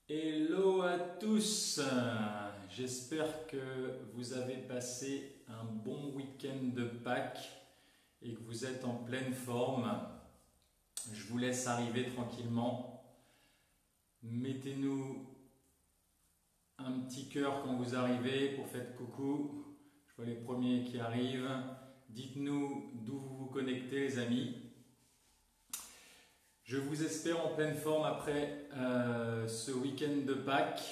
Hello à tous, j'espère que vous avez passé un bon week-end de Pâques et que vous êtes en pleine forme. Je vous laisse arriver tranquillement. Mettez-nous un petit cœur quand vous arrivez pour faire coucou. Je vois les premiers qui arrivent. Dites-nous d'où vous vous connectez les amis. Je vous espère en pleine forme après ce week-end de Pâques.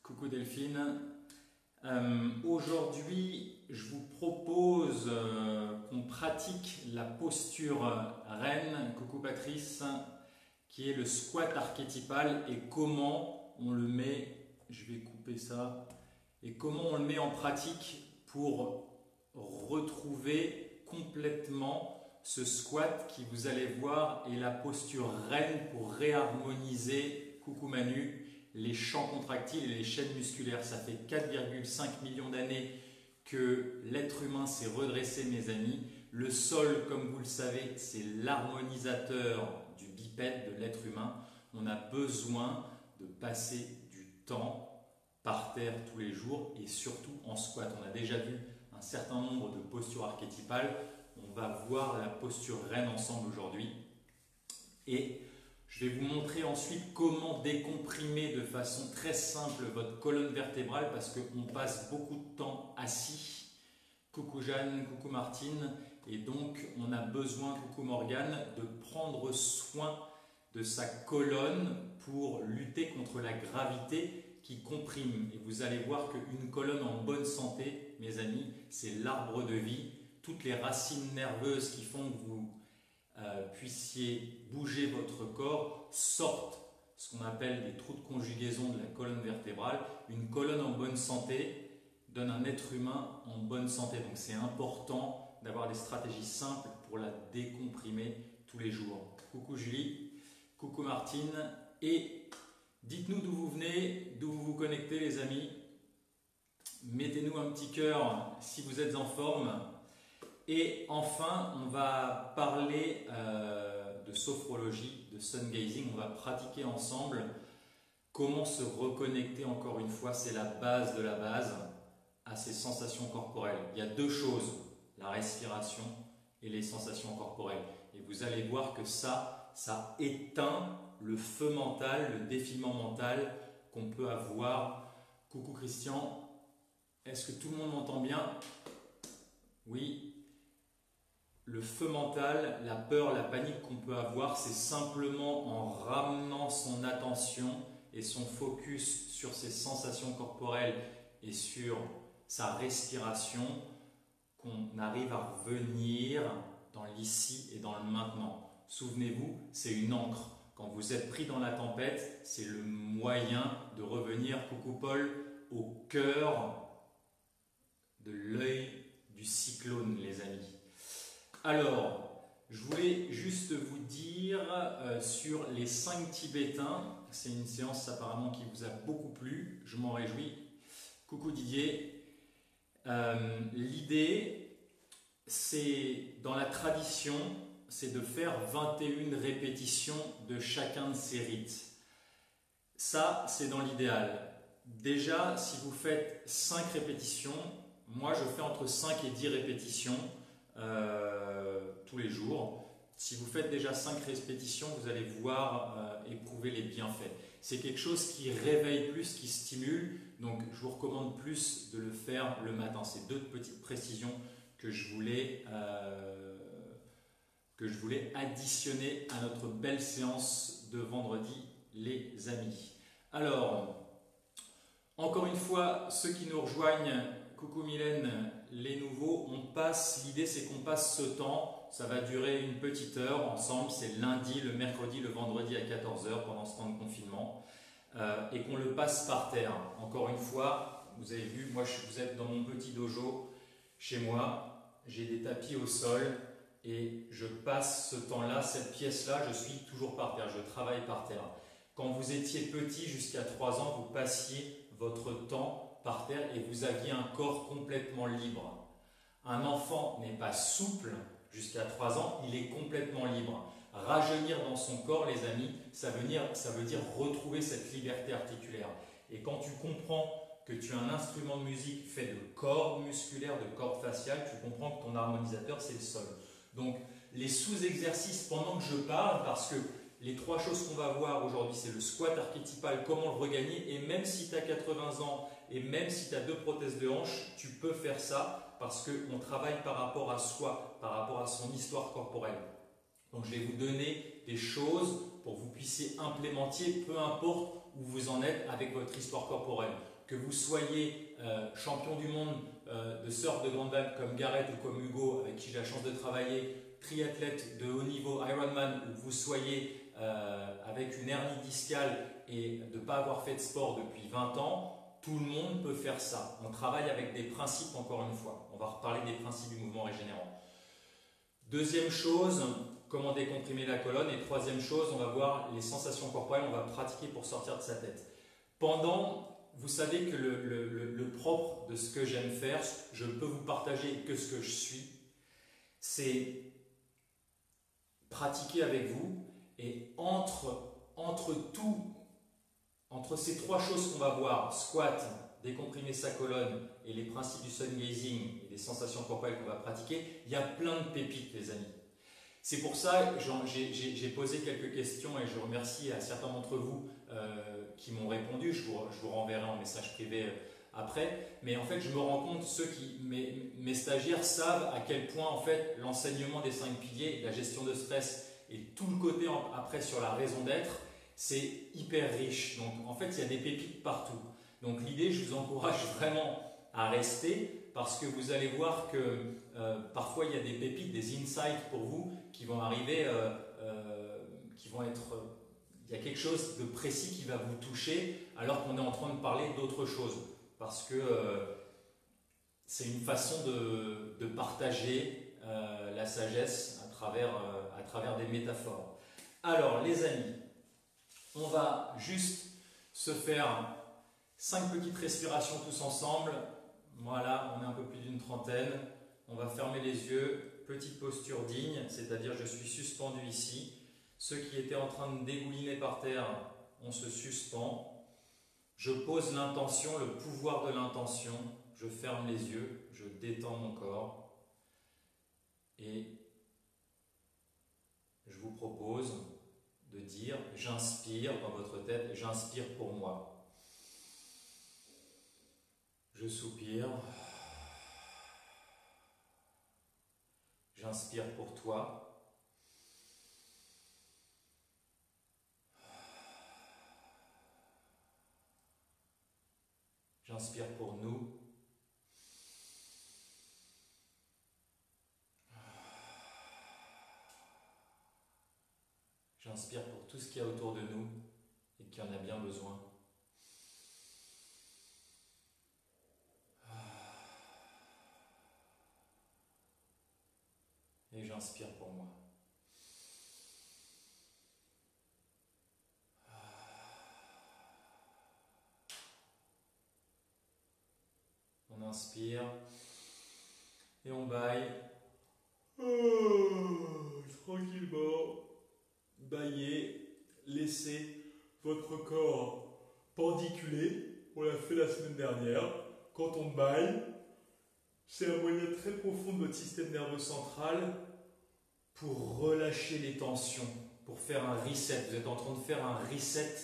Coucou Delphine. Aujourd'hui, je vous propose qu'on pratique la posture reine, coucou Patrice, qui est le squat archétypal et comment on le met, je vais couper ça, et comment on le met en pratique pour retrouver complètement ce squat qui, vous allez voir, est la posture reine pour réharmoniser, coucou Manu, les champs contractiles et les chaînes musculaires. Ça fait 4,5 millions d'années que l'être humain s'est redressé, mes amis. Le sol, comme vous le savez, c'est l'harmonisateur du bipède, de l'être humain. On a besoin de passer du temps par terre tous les jours et surtout en squat. On a déjà vu un certain nombre de postures archétypales. On va voir la posture reine ensemble aujourd'hui. Et je vais vous montrer ensuite comment décomprimer de façon très simple votre colonne vertébrale parce qu'on passe beaucoup de temps assis. Coucou Jeanne, coucou Martine. Et donc on a besoin, coucou Morgane, de prendre soin de sa colonne pour lutter contre la gravité qui comprime. Et vous allez voir qu'une colonne en bonne santé, mes amis, c'est l'arbre de vie. Toutes les racines nerveuses qui font que vous puissiez bouger votre corps sortent ce qu'on appelle des trous de conjugaison de la colonne vertébrale. Une colonne en bonne santé donne un être humain en bonne santé. Donc c'est important d'avoir des stratégies simples pour la décomprimer tous les jours. Coucou Julie, coucou Martine. Et dites-nous d'où vous venez, d'où vous vous connectez les amis. Mettez-nous un petit cœur si vous êtes en forme. Et enfin, on va parler de sophrologie, de sun gazing. On va pratiquer ensemble comment se reconnecter, encore une fois, c'est la base de la base, à ces sensations corporelles. Il y a deux choses, la respiration et les sensations corporelles. Et vous allez voir que ça éteint le feu mental, le défilement mental qu'on peut avoir. Coucou Christian, est-ce que tout le monde m'entend bien? Oui. Le feu mental, la peur, la panique qu'on peut avoir, c'est simplement en ramenant son attention et son focus sur ses sensations corporelles et sur sa respiration qu'on arrive à revenir dans l'ici et dans le maintenant. Souvenez-vous, c'est une ancre. Quand vous êtes pris dans la tempête, c'est le moyen de revenir, coucou Paul, au cœur de l'œil du cyclone, les amis. Alors, je voulais juste vous dire sur les 5 Tibétains, c'est une séance apparemment qui vous a beaucoup plu, je m'en réjouis. Coucou Didier. L'idée, c'est dans la tradition, c'est de faire 21 répétitions de chacun de ces rites. Ça, c'est dans l'idéal. Déjà, si vous faites 5 répétitions, moi je fais entre 5 et 10 répétitions. Tous les jours. Si vous faites déjà 5 répétitions, vous allez voir éprouver les bienfaits. C'est quelque chose qui réveille plus, qui stimule, donc je vous recommande plus de le faire le matin. C'est deux petites précisions que je voulais additionner à notre belle séance de vendredi, les amis. Alors, encore une fois, ceux qui nous rejoignent, coucou Mylène, les nouveaux, l'idée c'est qu'on passe ce temps, ça va durer une petite heure ensemble, c'est lundi, le mercredi, le vendredi à 14 h pendant ce temps de confinement, et qu'on le passe par terre. Encore une fois, vous avez vu, moi vous êtes dans mon petit dojo, chez moi, j'ai des tapis au sol, et je passe ce temps-là, cette pièce-là, je suis toujours par terre, je travaille par terre. Quand vous étiez petit, jusqu'à 3 ans, vous passiez votre temps par terre et vous aviez un corps complètement libre. Un enfant n'est pas souple jusqu'à 3 ans, il est complètement libre. Rajeunir dans son corps, les amis, ça veut dire retrouver cette liberté articulaire. Et quand tu comprends que tu as un instrument de musique fait de cordes musculaires, de cordes faciales, tu comprends que ton harmonisateur, c'est le sol. Donc, les sous-exercices pendant que je parle, parce que les trois choses qu'on va voir aujourd'hui, c'est le squat archétypal, comment le regagner, et même si tu as 80 ans, et même si tu as 2 prothèses de hanche, tu peux faire ça, parce qu'on travaille par rapport à soi, par rapport à son histoire corporelle. Donc je vais vous donner des choses pour que vous puissiez implémenter, peu importe où vous en êtes avec votre histoire corporelle. Que vous soyez champion du monde de surf de grande vague comme Gareth ou comme Hugo, avec qui j'ai la chance de travailler, triathlète de haut niveau, Ironman, ou vous soyez avec une hernie discale et de ne pas avoir fait de sport depuis 20 ans, tout le monde peut faire ça. On travaille avec des principes encore une fois. On va reparler des principes du mouvement régénérant. Deuxième chose, comment décomprimer la colonne. Et troisième chose, on va voir les sensations corporelles, on va pratiquer pour sortir de sa tête. Vous savez que le propre de ce que j'aime faire, je peux vous partager que ce que je suis, c'est pratiquer avec vous et entre ces trois choses qu'on va voir, squat, décomprimer sa colonne et les principes du sun gazing et les sensations corporelles qu'on va pratiquer, il y a plein de pépites, les amis. C'est pour ça que j'ai posé quelques questions et je remercie à certains d'entre vous qui m'ont répondu. Je vous renverrai en message privé après. Mais en fait, je me rends compte, mes stagiaires savent à quel point en fait l'enseignement des 5 piliers, la gestion de stress et tout le côté après sur la raison d'être, c'est hyper riche. Donc en fait, il y a des pépites partout. Donc l'idée, je vous encourage vraiment à rester parce que vous allez voir que parfois il y a des pépites, des insights pour vous qui vont arriver, il y a quelque chose de précis qui va vous toucher alors qu'on est en train de parler d'autre chose. Parce que c'est une façon de partager la sagesse à travers des métaphores. Alors les amis, on va juste se faire 5 petites respirations tous ensemble. Voilà, on est un peu plus d'une trentaine. On va fermer les yeux, petite posture digne, c'est-à-dire je suis suspendu ici. Ceux qui étaient en train de dégouliner par terre, on se suspend. Je pose l'intention, le pouvoir de l'intention. Je ferme les yeux, je détends mon corps. Et je vous propose de dire, j'inspire dans votre tête, j'inspire pour moi. Je soupire. J'inspire pour toi. J'inspire pour nous. J'inspire pour tout ce qu'il y a autour de nous et qui en a bien besoin. Et j'inspire pour moi. On inspire et on baille. Tranquillement. Baillez. Laissez votre corps pendiculer. On l'a fait la semaine dernière. Quand on baille, c'est un moyen très profond de votre système nerveux central pour relâcher les tensions, pour faire un reset. Vous êtes en train de faire un reset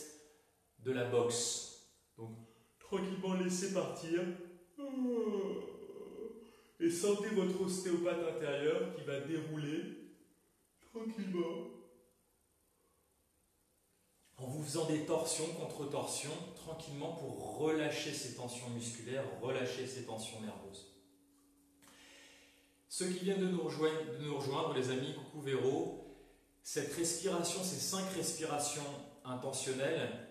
de la boxe. Donc, tranquillement, laissez partir. Et sentez votre ostéopathe intérieur qui va dérouler tranquillement. En vous faisant des torsions contre torsions, tranquillement pour relâcher ces tensions musculaires, relâcher ces tensions nerveuses. Ceux qui viennent de nous rejoindre, les amis, coucou Véro, cette respiration, ces 5 respirations intentionnelles,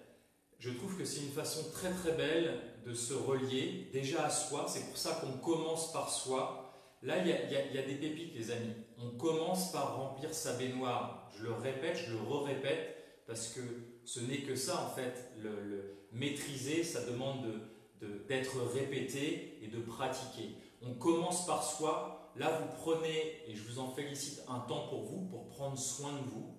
je trouve que c'est une façon très très belle de se relier déjà à soi. C'est pour ça qu'on commence par soi. Là, il y a des pépites, les amis. On commence par remplir sa baignoire. Je le répète, je le re-répète, parce que ce n'est que ça en fait. Le maîtriser, ça demande d'être répété et de pratiquer. On commence par soi. Là, vous prenez, et je vous en félicite, un temps pour vous, pour prendre soin de vous.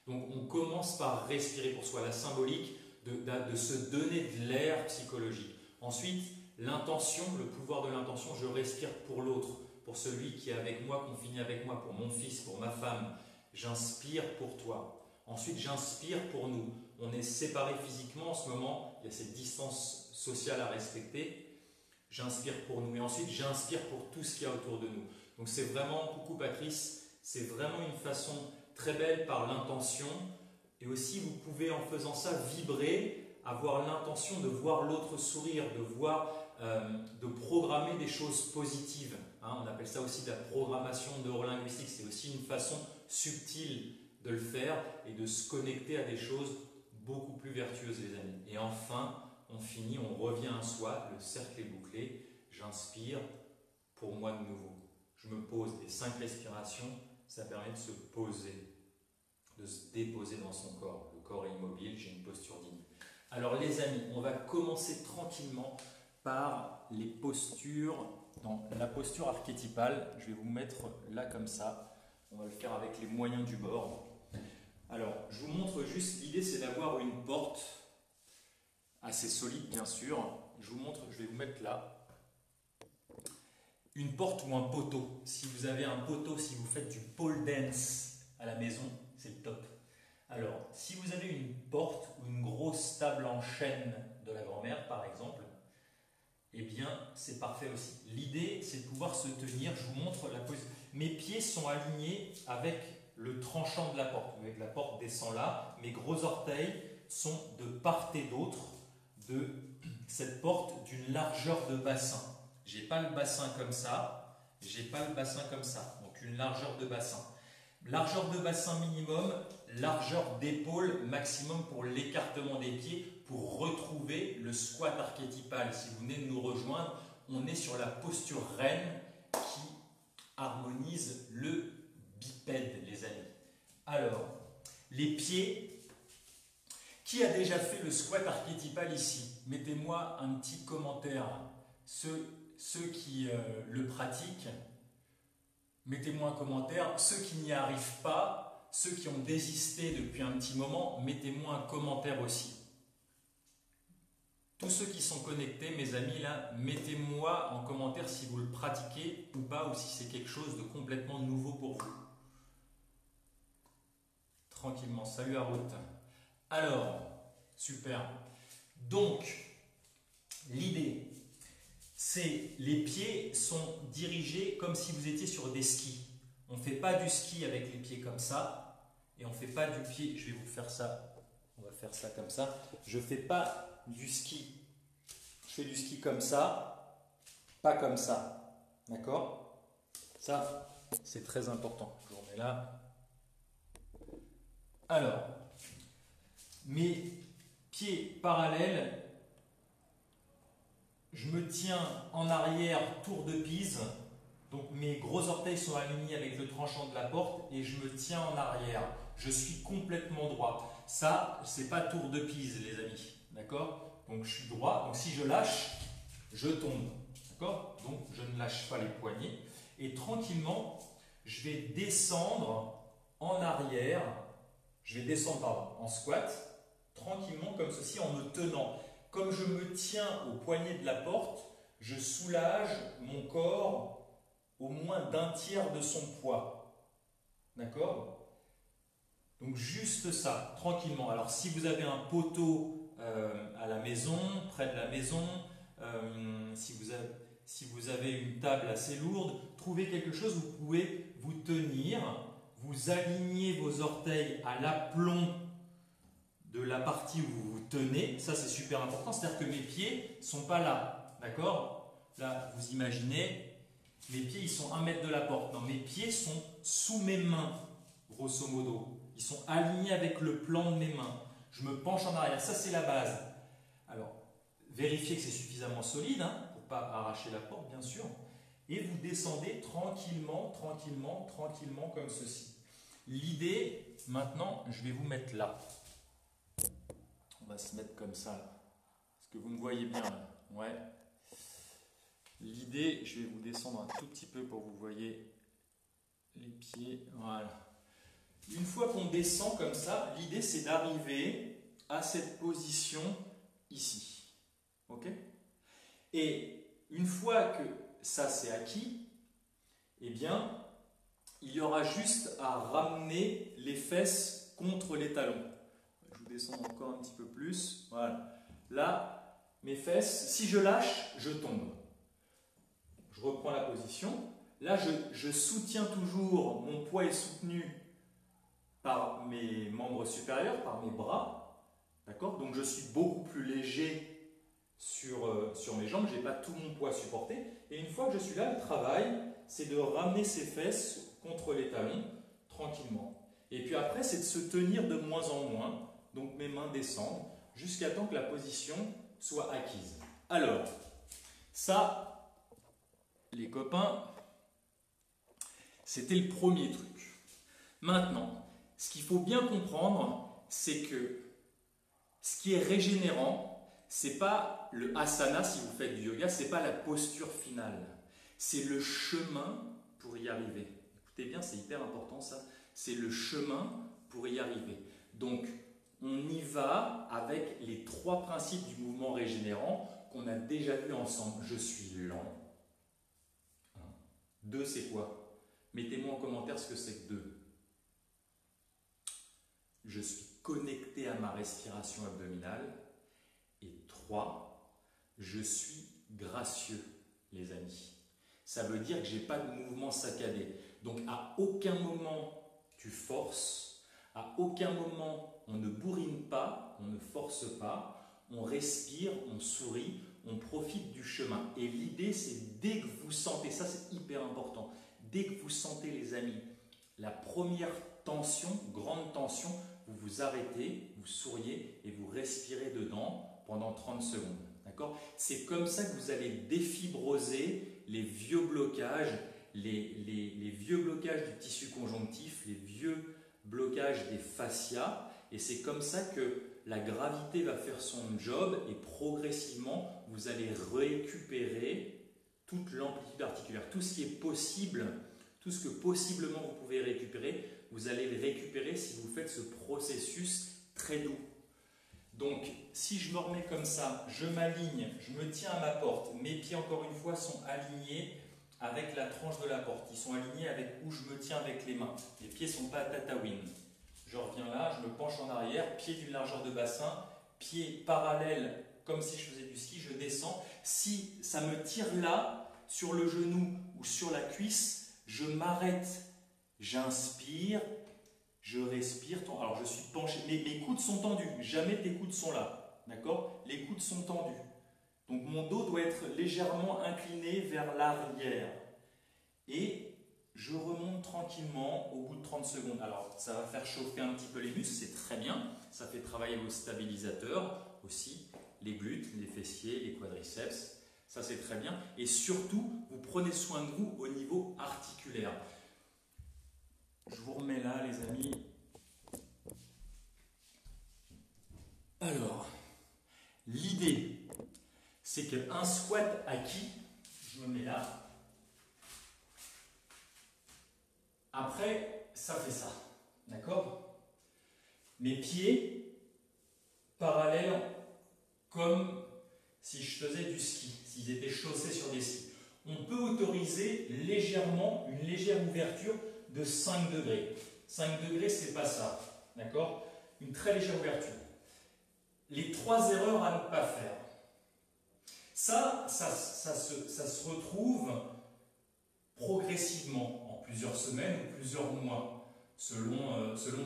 Donc on commence par respirer pour soi, la symbolique de se donner de l'air psychologique. Ensuite, l'intention, le pouvoir de l'intention, je respire pour l'autre, pour celui qui est avec moi, confiné avec moi, pour mon fils, pour ma femme. J'inspire pour toi. Ensuite, j'inspire pour nous. On est séparés physiquement en ce moment, il y a cette distance sociale à respecter. J'inspire pour nous. Et ensuite, j'inspire pour tout ce qu'il y a autour de nous. Donc c'est vraiment, coucou Patrice, c'est vraiment une façon très belle par l'intention. Et aussi, vous pouvez en faisant ça vibrer, avoir l'intention de voir l'autre sourire, de programmer des choses positives. Hein, on appelle ça aussi de la programmation neurolinguistique. C'est aussi une façon subtile de le faire et de se connecter à des choses beaucoup plus vertueuses, les amis. Et enfin, on finit, on revient à soi, le cercle est bouclé. J'inspire pour moi de nouveau. Je me pose, les 5 respirations, ça permet de se poser, de se déposer dans son corps. Le corps est immobile, j'ai une posture digne. Alors les amis, on va commencer tranquillement par les postures, dans la posture archétypale. Je vais vous mettre là comme ça. On va le faire avec les moyens du bord. Alors, je vous montre juste, l'idée c'est d'avoir une porte assez solide bien sûr. Je vous montre, je vais vous mettre là. Une porte ou un poteau. Si vous avez un poteau, si vous faites du pole dance à la maison, c'est le top. Alors, si vous avez une porte ou une grosse table en chêne de la grand-mère, par exemple, eh bien, c'est parfait aussi. L'idée, c'est de pouvoir se tenir. Je vous montre la position. Mes pieds sont alignés avec le tranchant de la porte. Vous voyez que la porte descend là. Mes gros orteils sont de part et d'autre de cette porte d'une largeur de bassin. Je n'ai pas le bassin comme ça. Je n'ai pas le bassin comme ça. Donc, une largeur de bassin. Largeur de bassin minimum, largeur d'épaule maximum pour l'écartement des pieds, pour retrouver le squat archétypal. Si vous venez de nous rejoindre, on est sur la posture reine qui harmonise le bipède, les amis. Alors, les pieds, qui a déjà fait le squat archétypal ici? Mettez-moi un petit commentaire. Ceux qui le pratiquent, mettez-moi un commentaire. Ceux qui n'y arrivent pas, ceux qui ont désisté depuis un petit moment, mettez-moi un commentaire aussi. Tous ceux qui sont connectés, mes amis, là, mettez-moi en commentaire si vous le pratiquez ou pas, ou si c'est quelque chose de complètement nouveau pour vous. Tranquillement, salut à route. Alors, super. Donc, l'idée, c'est les pieds sont dirigés comme si vous étiez sur des skis. On ne fait pas du ski avec les pieds comme ça, et on ne fait pas du pied, je vais vous faire ça, on va faire ça comme ça. Je ne fais pas du ski. Je fais du ski comme ça, pas comme ça. D'accord? Ça, c'est très important. Je vous remets là. Alors, mes pieds parallèles, je me tiens en arrière, tour de Pise. Donc mes gros orteils sont alignés avec le tranchant de la porte et je me tiens en arrière. Je suis complètement droit. Ça, c'est pas tour de Pise, les amis. D'accord? Donc je suis droit. Donc si je lâche, je tombe. D'accord? Donc je ne lâche pas les poignets. Et tranquillement, je vais descendre en arrière. Je vais descendre, pardon, en squat, tranquillement comme ceci, en me tenant. Comme je me tiens au poignet de la porte, je soulage mon corps au moins d'un tiers de son poids. D'accord? Donc juste ça, tranquillement. Alors si vous avez un poteau à la maison, près de la maison, si vous avez une table assez lourde, trouvez quelque chose où vous pouvez vous tenir, vous alignez vos orteils à l'aplomb de la partie où vous vous tenez. Ça c'est super important, c'est-à-dire que mes pieds ne sont pas là. D'accord? Là, vous imaginez, mes pieds ils sont 1 mètre de la porte. Non, mes pieds sont sous mes mains, grosso modo. Ils sont alignés avec le plan de mes mains. Je me penche en arrière. Ça, c'est la base. Alors, vérifiez que c'est suffisamment solide, hein, pour ne pas arracher la porte, bien sûr. Et vous descendez tranquillement, tranquillement, tranquillement, comme ceci. L'idée, maintenant, je vais vous mettre là. On va se mettre comme ça. Est-ce que vous me voyez bien là? Ouais. L'idée, je vais vous descendre un tout petit peu pour que vous voyez les pieds. Voilà. Une fois qu'on descend comme ça, l'idée c'est d'arriver à cette position ici. Ok? Et une fois que ça c'est acquis, eh bien, il y aura juste à ramener les fesses contre les talons. Je vous descends encore un petit peu plus. Voilà. Là, mes fesses, si je lâche, je tombe. Je reprends la position. Là, je soutiens toujours, mon poids est soutenu par mes membres supérieurs, par mes bras. D'accord? Donc je suis beaucoup plus léger sur mes jambes, je n'ai pas tout mon poids supporté. Et une fois que je suis là, le travail, c'est de ramener ses fesses contre les talons, tranquillement. Et puis après, c'est de se tenir de moins en moins. Donc mes mains descendent, jusqu'à temps que la position soit acquise. Alors, ça, les copains, c'était le premier truc. Maintenant, ce qu'il faut bien comprendre, c'est que ce qui est régénérant, c'est pas le asana si vous faites du yoga, c'est pas la posture finale. C'est le chemin pour y arriver. Écoutez bien, c'est hyper important ça. C'est le chemin pour y arriver. Donc, on y va avec les 3 principes du mouvement régénérant qu'on a déjà vu ensemble. Je suis lent. 2, c'est quoi? Mettez-moi en commentaire ce que c'est que 2. Je suis connecté à ma respiration abdominale. Et 3, je suis gracieux, les amis. Ça veut dire que je n'ai pas de mouvement saccadé. Donc à aucun moment tu forces, à aucun moment on ne bourrine pas, on ne force pas, on respire, on sourit, on profite du chemin. Et l'idée c'est dès que vous sentez, ça c'est hyper important, dès que vous sentez les amis, la première tension, grande tension, vous vous arrêtez, vous souriez et vous respirez dedans pendant 30 secondes. D'accord? C'est comme ça que vous allez défibroser les vieux blocages, les vieux blocages du tissu conjonctif, les vieux blocages des fascias. Et c'est comme ça que la gravité va faire son job et progressivement, vous allez récupérer toute l'amplitude articulaire. Tout ce qui est possible, tout ce que possiblement vous pouvez récupérer, vous allez le récupérer si vous faites ce processus très doux. Donc, si je me remets comme ça, je m'aligne, je me tiens à ma porte, mes pieds encore une fois sont alignés avec la tranche de la porte, ils sont alignés avec où je me tiens avec les mains, les pieds ne sont pas à tatouine. Je reviens là, je me penche en arrière, pied d'une largeur de bassin, pieds parallèles comme si je faisais du ski, je descends. Si ça me tire là, sur le genou ou sur la cuisse, je m'arrête, j'inspire, je respire, alors je suis penché, mes coudes sont tendus, jamais tes coudes sont là, d'accord? Les coudes sont tendus. Donc mon dos doit être légèrement incliné vers l'arrière. Et je remonte tranquillement au bout de 30 secondes. Alors ça va faire chauffer un petit peu les muscles, c'est très bien, ça fait travailler vos stabilisateurs aussi, les glutes, les fessiers, les quadriceps, ça c'est très bien. Et surtout, vous prenez soin de vous au niveau articulaire. Je vous remets là, les amis. Alors, l'idée, c'est qu'un squat acquis, je me mets là. Après, ça fait ça. D'accord? Mes pieds parallèles, comme si je faisais du ski, s'ils étaient chaussés sur des skis. On peut autoriser légèrement, une légère ouverture de 5 degrés. 5 degrés, c'est pas ça. D'accord? Une très légère ouverture. Les 3 erreurs à ne pas faire. Ça se retrouve progressivement, en plusieurs semaines ou plusieurs mois, selon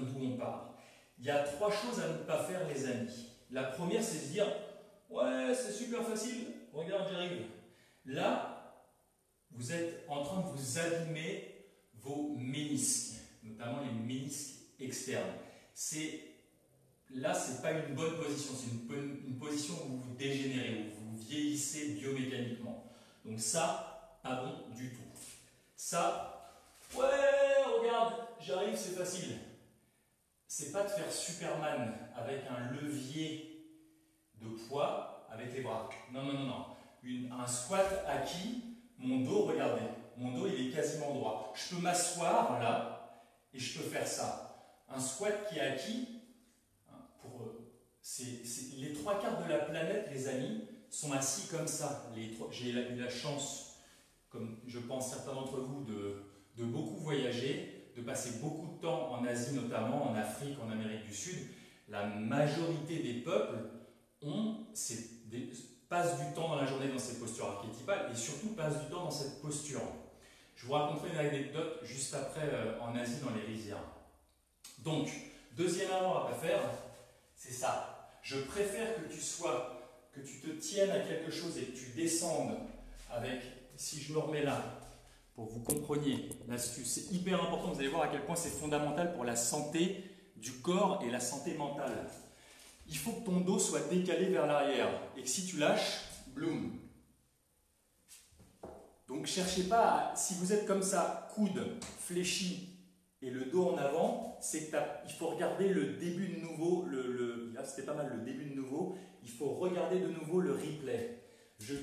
d'où on part. Il y a 3 choses à ne pas faire, les amis. La première, c'est de se dire « Ouais, c'est super facile, regarde, j'y arrive. » Là, vous êtes en train de vous abîmer vos ménisques, notamment les ménisques externes. Là, ce n'est pas une bonne position, c'est une position où vous vous dégénérez, où vous vieillissez biomécaniquement. Donc ça, pas bon du tout. Ça, ouais, regarde, j'arrive, c'est facile. C'est pas de faire Superman avec un levier de poids avec les bras. Non, non, non, non. Un squat acquis, mon dos, regardez, mon dos il est quasiment droit. Je peux m'asseoir là et je peux faire ça. un squat qui est acquis, les 3/4 de la planète, les amis, sont assis comme ça. J'ai eu la chance, comme je pense certains d'entre vous, de beaucoup voyager, de passer beaucoup de temps en Asie notamment, en Afrique, en Amérique du Sud. La majorité des peuples passent du temps dans la journée dans cette posture archétypale et surtout passent du temps dans cette posture. Je vous raconterai une anecdote juste après en Asie dans les rizières. Donc, deuxième erreur à ne pas faire, c'est ça. Je préfère que tu te tiennes à quelque chose et que tu descendes avec, si je me remets là, pour que vous compreniez l'astuce, c'est hyper important, vous allez voir à quel point c'est fondamental pour la santé du corps et la santé mentale. Il faut que ton dos soit décalé vers l'arrière et que si tu lâches, bloom. Donc cherchez pas, si vous êtes comme ça, coude fléchi et le dos en avant, c'est qu'il faut regarder le début de nouveau, là c'était pas mal le début de nouveau, il faut regarder de nouveau le replay. Je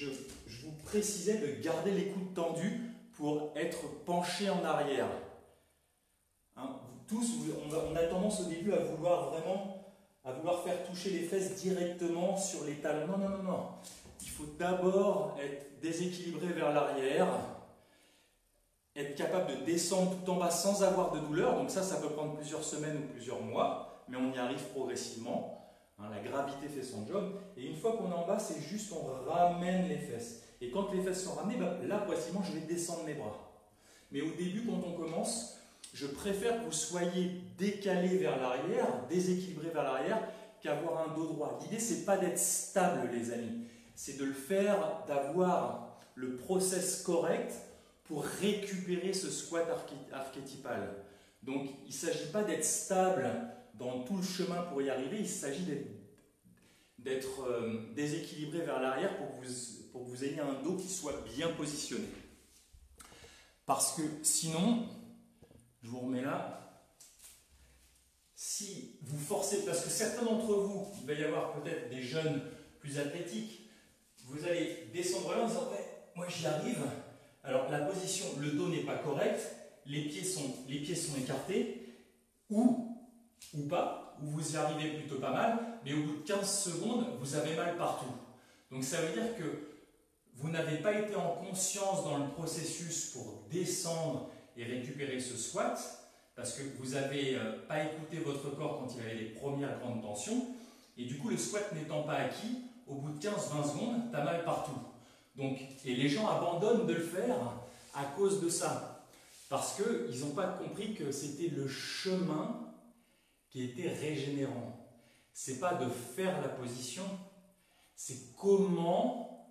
vous précisais de garder les coudes tendus pour être penché en arrière. Hein, tous, on a tendance au début à vouloir faire toucher les fesses directement sur les talons. Non, non, non, non. Il faut d'abord être déséquilibré vers l'arrière, être capable de descendre tout en bas sans avoir de douleur. Donc ça peut prendre plusieurs semaines ou plusieurs mois, mais on y arrive progressivement. Hein, la gravité fait son job. Et une fois qu'on est en bas, c'est juste on ramène les fesses. Et quand les fesses sont ramenées, là, progressivement, je vais descendre mes bras. Mais au début, quand on commence, je préfère que vous soyez décalé vers l'arrière, déséquilibré vers l'arrière, qu'avoir un dos droit. L'idée, c'est pas d'être stable, les amis. C'est de le faire, d'avoir le process correct pour récupérer ce squat archétypal. Donc, il ne s'agit pas d'être stable dans tout le chemin pour y arriver, il s'agit d'être déséquilibré vers l'arrière pour que vous ayez un dos qui soit bien positionné. Parce que sinon, je vous remets là, si vous forcez, parce que certains d'entre vous, il va y avoir peut-être des jeunes plus athlétiques, vous allez descendre là en disant ouais, moi j'y arrive. Alors la position, le dos n'est pas correct, les pieds sont écartés, ou pas, ou vous y arrivez plutôt pas mal, mais au bout de 15 secondes, vous avez mal partout. Donc ça veut dire que vous n'avez pas été en conscience dans le processus pour descendre et récupérer ce squat, parce que vous n'avez pas écouté votre corps quand il avait les premières grandes tensions, et du coup le squat n'étant pas acquis, au bout de 15-20 secondes, tu as mal partout. Donc, et les gens abandonnent de le faire à cause de ça, parce qu'ils n'ont pas compris que c'était le chemin qui était régénérant. C'est pas de faire la position, c'est comment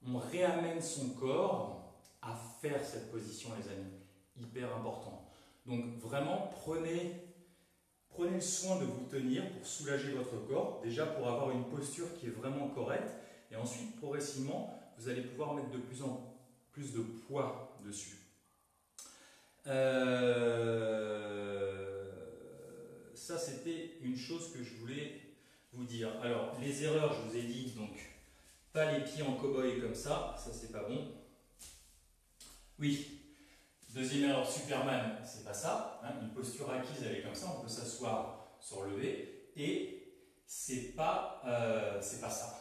on réamène son corps à faire cette position, les amis. Hyper important. Donc vraiment, prenez le soin de vous tenir pour soulager votre corps, déjà pour avoir une posture qui est vraiment correcte, et ensuite, progressivement, vous allez pouvoir mettre de plus en plus de poids dessus. Ça, c'était une chose que je voulais vous dire. Alors, les erreurs, je vous ai dit, donc, pas les pieds en cow-boy comme ça c'est pas bon. Oui, deuxième erreur, Superman, c'est pas ça. Hein, une posture acquise, elle est comme ça, on peut s'asseoir surlevé, et c'est pas ça.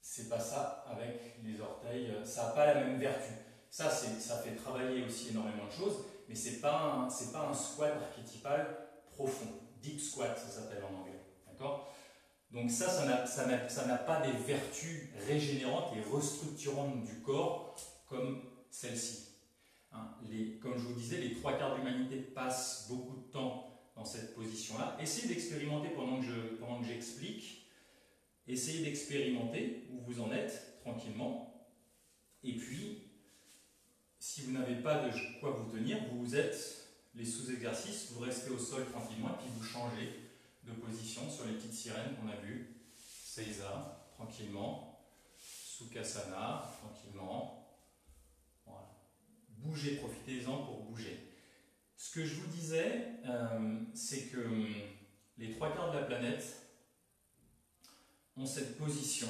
C'est pas ça avec les orteils, ça n'a pas la même vertu. Ça fait travailler aussi énormément de choses, mais c'est pas un squat archétypal profond. Deep squat, ça s'appelle en anglais. D'accord ? Donc ça n'a pas des vertus régénérantes et restructurantes du corps comme celle-ci. Hein, comme je vous disais, les 3/4 de l'humanité passent beaucoup de temps dans cette position-là. Essayez d'expérimenter pendant que j'explique. Essayez d'expérimenter où vous en êtes tranquillement. Et puis, si vous n'avez pas de quoi vous tenir, vous êtes les sous-exercices, vous restez au sol tranquillement et puis vous changez de position sur les petites sirènes qu'on a vues. Seiza, tranquillement. Sukhasana, tranquillement. Voilà. Bougez, profitez-en pour bouger. Ce que je vous disais, c'est que les 3/4 de la planète ont cette position.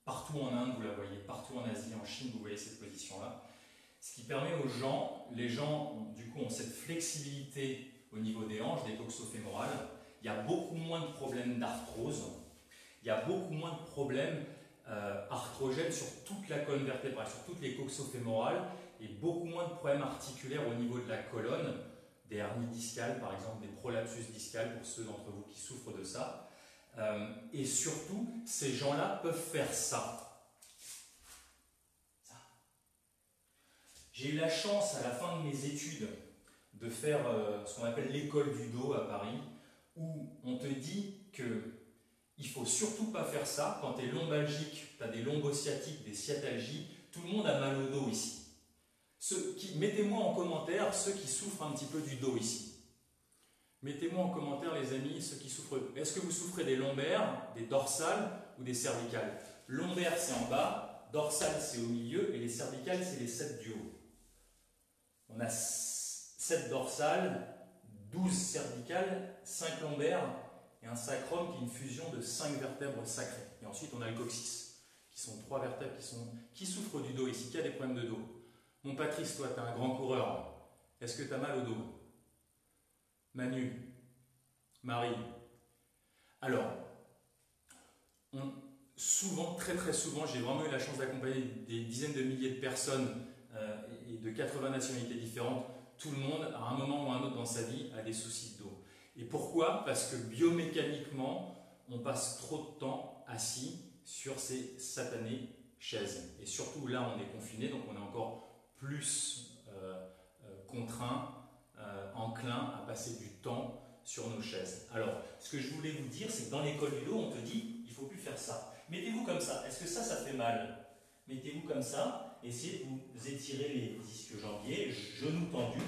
Partout en Inde, vous la voyez, partout en Asie, en Chine, vous voyez cette position-là. Ce qui permet aux gens, les gens du coup ont cette flexibilité au niveau des hanches, des coxofémorales. Il y a beaucoup moins de problèmes d'arthrose, il y a beaucoup moins de problèmes arthrogènes sur toute la colonne vertébrale, sur toutes les coxofémorales, et beaucoup moins de problèmes articulaires au niveau de la colonne, des hernies discales par exemple, des prolapsus discales pour ceux d'entre vous qui souffrent de ça. Et surtout, ces gens-là peuvent faire ça. J'ai eu la chance à la fin de mes études de faire ce qu'on appelle l'école du dos à Paris, où on te dit que il ne faut surtout pas faire ça. Quand tu es lombalgique, tu as des lombosciatiques, des sciatalgies, tout le monde a mal au dos ici. Mettez-moi en commentaire ceux qui souffrent un petit peu du dos ici. Mettez-moi en commentaire les amis, ceux qui souffrent. Est-ce que vous souffrez des lombaires, des dorsales ou des cervicales? Lombaires c'est en bas, dorsales c'est au milieu et les cervicales c'est les 7 du haut. On a 7 dorsales, 12 cervicales, 5 lombaires et un sacrum qui est une fusion de 5 vertèbres sacrées. Et ensuite on a le coccyx, qui sont 3 vertèbres qui souffrent du dos ici, qui a des problèmes de dos. Mon Patrice, toi tu es un grand coureur, est-ce que tu as mal au dos? Manu, Marie. Alors, souvent, très très souvent, j'ai vraiment eu la chance d'accompagner des dizaines de milliers de personnes et de 80 nationalités différentes. Tout le monde, à un moment ou à un autre dans sa vie, a des soucis de dos. Et pourquoi? Parce que biomécaniquement, on passe trop de temps assis sur ces satanées chaises. Et surtout là, on est confiné, donc on est encore plus contraint, enclin à passer du temps sur nos chaises. Alors, ce que je voulais vous dire, c'est que dans l'école du dos, on te dit, il ne faut plus faire ça. Mettez-vous comme ça. Est-ce que ça fait mal? Mettez-vous comme ça. Essayez de vous étirer les disques jambiers, genoux tendus.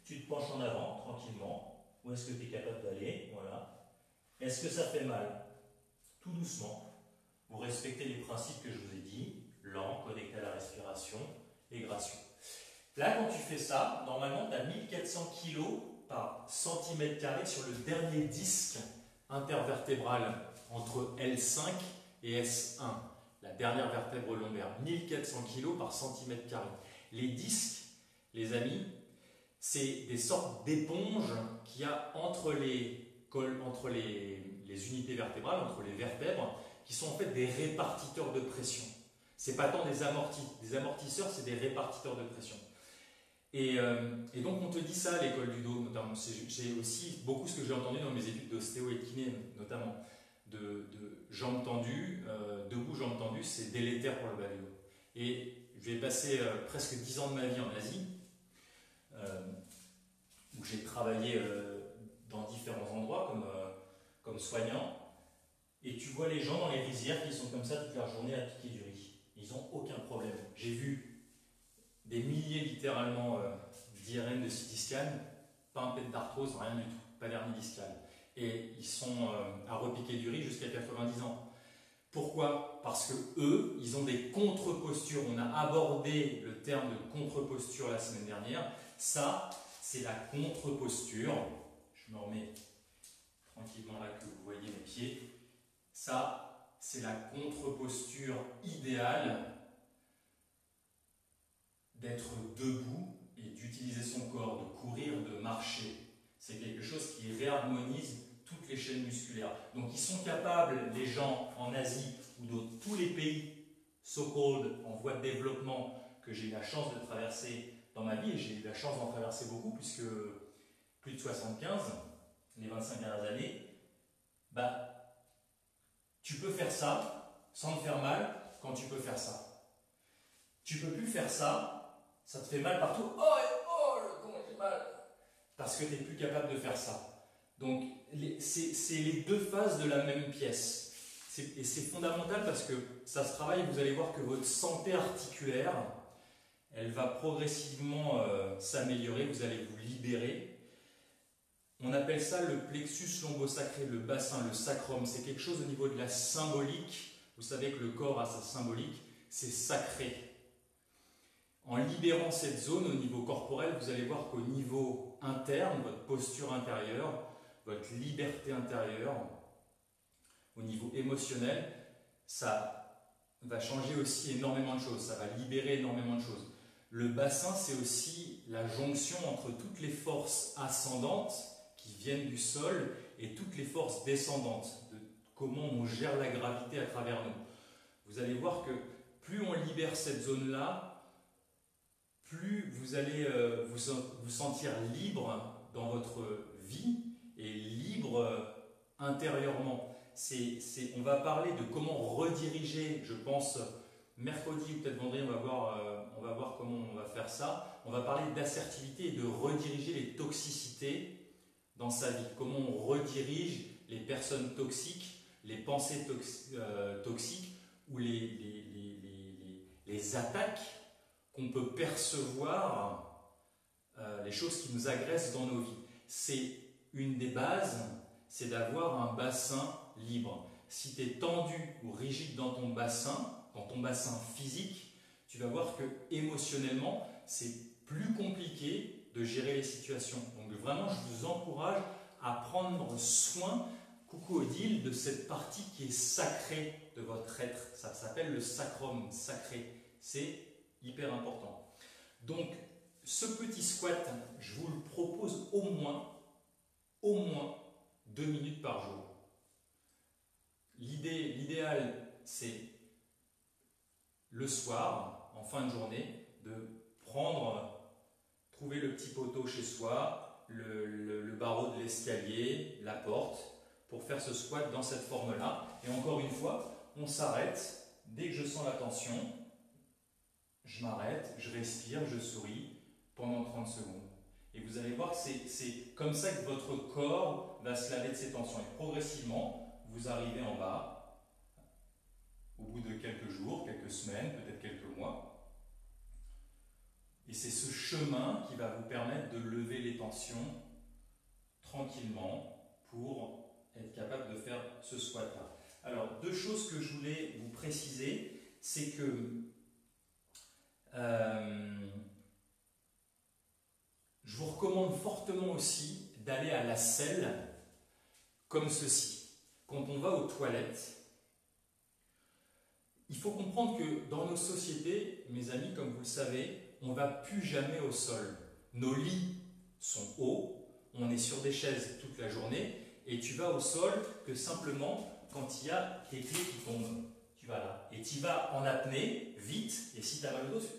Tu te penches en avant, tranquillement. Où est-ce que tu es capable d'aller? Voilà. Est-ce que ça fait mal? Tout doucement. Vous respectez les principes que je vous ai dit. Lent, connecté à la respiration et gracieux. Là, quand tu fais ça, normalement, tu as 1400 kg par centimètre carré sur le dernier disque intervertébral entre L5 et S1, la dernière vertèbre lombaire. 1400 kg par centimètre carré. Les disques, les amis, c'est des sortes d'éponges qu'il y a entre les unités vertébrales, entre les vertèbres, qui sont en fait des répartiteurs de pression. Ce n'est pas tant des amortisseurs, c'est des répartiteurs de pression. Et donc on te dit ça à l'école du dos, notamment. C'est aussi beaucoup ce que j'ai entendu dans mes études d'ostéo et de kiné, notamment. De jambes tendues, debout jambes tendues, c'est délétère pour le bas du dos. Et j'ai passé presque 10 ans de ma vie en Asie, où j'ai travaillé dans différents endroits comme soignant. Et tu vois les gens dans les rizières qui sont comme ça toute leur journée à piquer du riz. Ils n'ont aucun problème. J'ai vu des milliers littéralement d'IRM, de CT scan, pas un pet d'arthrose, rien du tout, pas d'hernie discale. Et ils sont à repiquer du riz jusqu'à 90 ans. Pourquoi? Parce que eux, ils ont des contre-postures. On a abordé le terme de contre-posture la semaine dernière. Ça, c'est la contre-posture. Je me remets tranquillement là que vous voyez mes pieds. Ça, c'est la contre-posture idéale d'être debout et d'utiliser son corps, de courir, de marcher. C'est quelque chose qui réharmonise toutes les chaînes musculaires. Donc ils sont capables, les gens en Asie ou dans tous les pays so-called en voie de développement que j'ai eu la chance de traverser dans ma vie, et j'ai eu la chance d'en traverser beaucoup puisque plus de 75, les 25 dernières années, tu peux faire ça sans te faire mal quand tu peux faire ça. Tu peux plus faire ça, ça te fait mal partout. Oh, comment j'ai mal! Parce que tu n'es plus capable de faire ça. Donc, c'est les deux faces de la même pièce. Et c'est fondamental parce que ça se travaille, vous allez voir que votre santé articulaire, elle va progressivement s'améliorer, vous allez vous libérer. On appelle ça le plexus lombosacré, le bassin, le sacrum. C'est quelque chose au niveau de la symbolique. Vous savez que le corps a sa symbolique, c'est sacré. En libérant cette zone au niveau corporel, vous allez voir qu'au niveau interne, votre posture intérieure, votre liberté intérieure, au niveau émotionnel, ça va changer aussi énormément de choses, ça va libérer énormément de choses. Le bassin, c'est aussi la jonction entre toutes les forces ascendantes qui viennent du sol et toutes les forces descendantes, de comment on gère la gravité à travers nous. Vous allez voir que plus on libère cette zone-là, plus vous allez vous sentir libre dans votre vie et libre intérieurement. On va parler de comment rediriger, je pense, mercredi ou peut-être vendredi, on va voir comment on va faire ça. On va parler d'assertivité et de rediriger les toxicités dans sa vie. Comment on redirige les personnes toxiques, les pensées toxiques ou les attaques qu'on peut percevoir, les choses qui nous agressent dans nos vies. C'est une des bases, c'est d'avoir un bassin libre. Si tu es tendu ou rigide dans ton bassin physique, tu vas voir que émotionnellement, c'est plus compliqué de gérer les situations. Donc vraiment, je vous encourage à prendre soin, coucou Odile, de cette partie qui est sacrée de votre être. Ça s'appelle le sacrum sacré. C'est hyper important. Donc, ce petit squat, je vous le propose au moins 2 minutes par jour. L'idéal, c'est le soir, en fin de journée, de trouver le petit poteau chez soi, le barreau de l'escalier, la porte, pour faire ce squat dans cette forme-là. Et encore une fois, on s'arrête. Dès que je sens la tension, je m'arrête, je respire, je souris pendant 30 secondes. Et vous allez voir que c'est comme ça que votre corps va se laver de ses tensions. Et progressivement, vous arrivez en bas, au bout de quelques jours, quelques semaines, peut-être quelques mois. Et c'est ce chemin qui va vous permettre de lever les tensions tranquillement pour être capable de faire ce squat-là. Alors, 2 choses que je voulais vous préciser, c'est que je vous recommande fortement aussi d'aller à la selle comme ceci. Quand on va aux toilettes, il faut comprendre que dans nos sociétés, mes amis, comme vous le savez, on ne va plus jamais au sol. Nos lits sont hauts, on est sur des chaises toute la journée et tu vas au sol que simplement quand il y a tes clés qui tombent. Tu vas là et tu vas en apnée, vite, et si tu as mal au dos, tu fais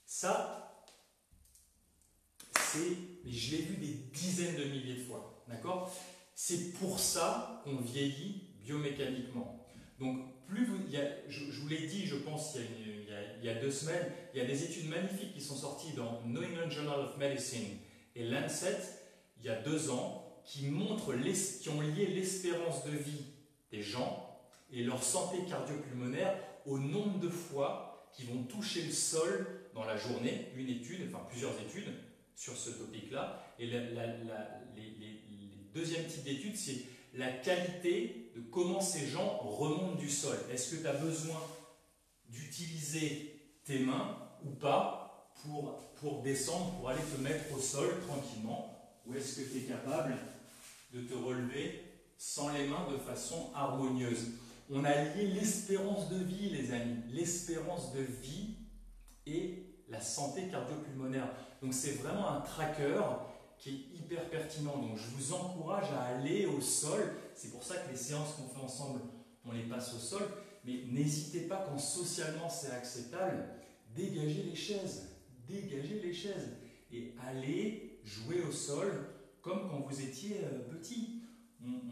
ça, je l'ai vu des dizaines de milliers de fois, d'accord? C'est pour ça qu'on vieillit biomécaniquement. Donc, je vous l'ai dit, je pense, il y a 2 semaines, il y a des études magnifiques qui sont sorties dans New England Journal of Medicine et Lancet, il y a 2 ans, qui ont lié l'espérance de vie des gens et leur santé cardio-pulmonaire au nombre de fois qu'ils vont toucher le sol dans la journée, plusieurs études sur ce topic-là. Et les deuxième type d'études, c'est la qualité de comment ces gens remontent du sol. Est-ce que tu as besoin d'utiliser tes mains ou pas pour descendre, pour aller te mettre au sol tranquillement, ou est-ce que tu es capable de te relever sans les mains de façon harmonieuse? On a lié l'espérance de vie, les amis, l'espérance de vie et la santé cardio-pulmonaire. Donc c'est vraiment un tracker qui est hyper pertinent. Donc je vous encourage à aller au sol. C'est pour ça que les séances qu'on fait ensemble, on les passe au sol. Mais n'hésitez pas, quand socialement c'est acceptable, dégagez les chaises. Dégagez les chaises. Et allez jouer au sol comme quand vous étiez petit.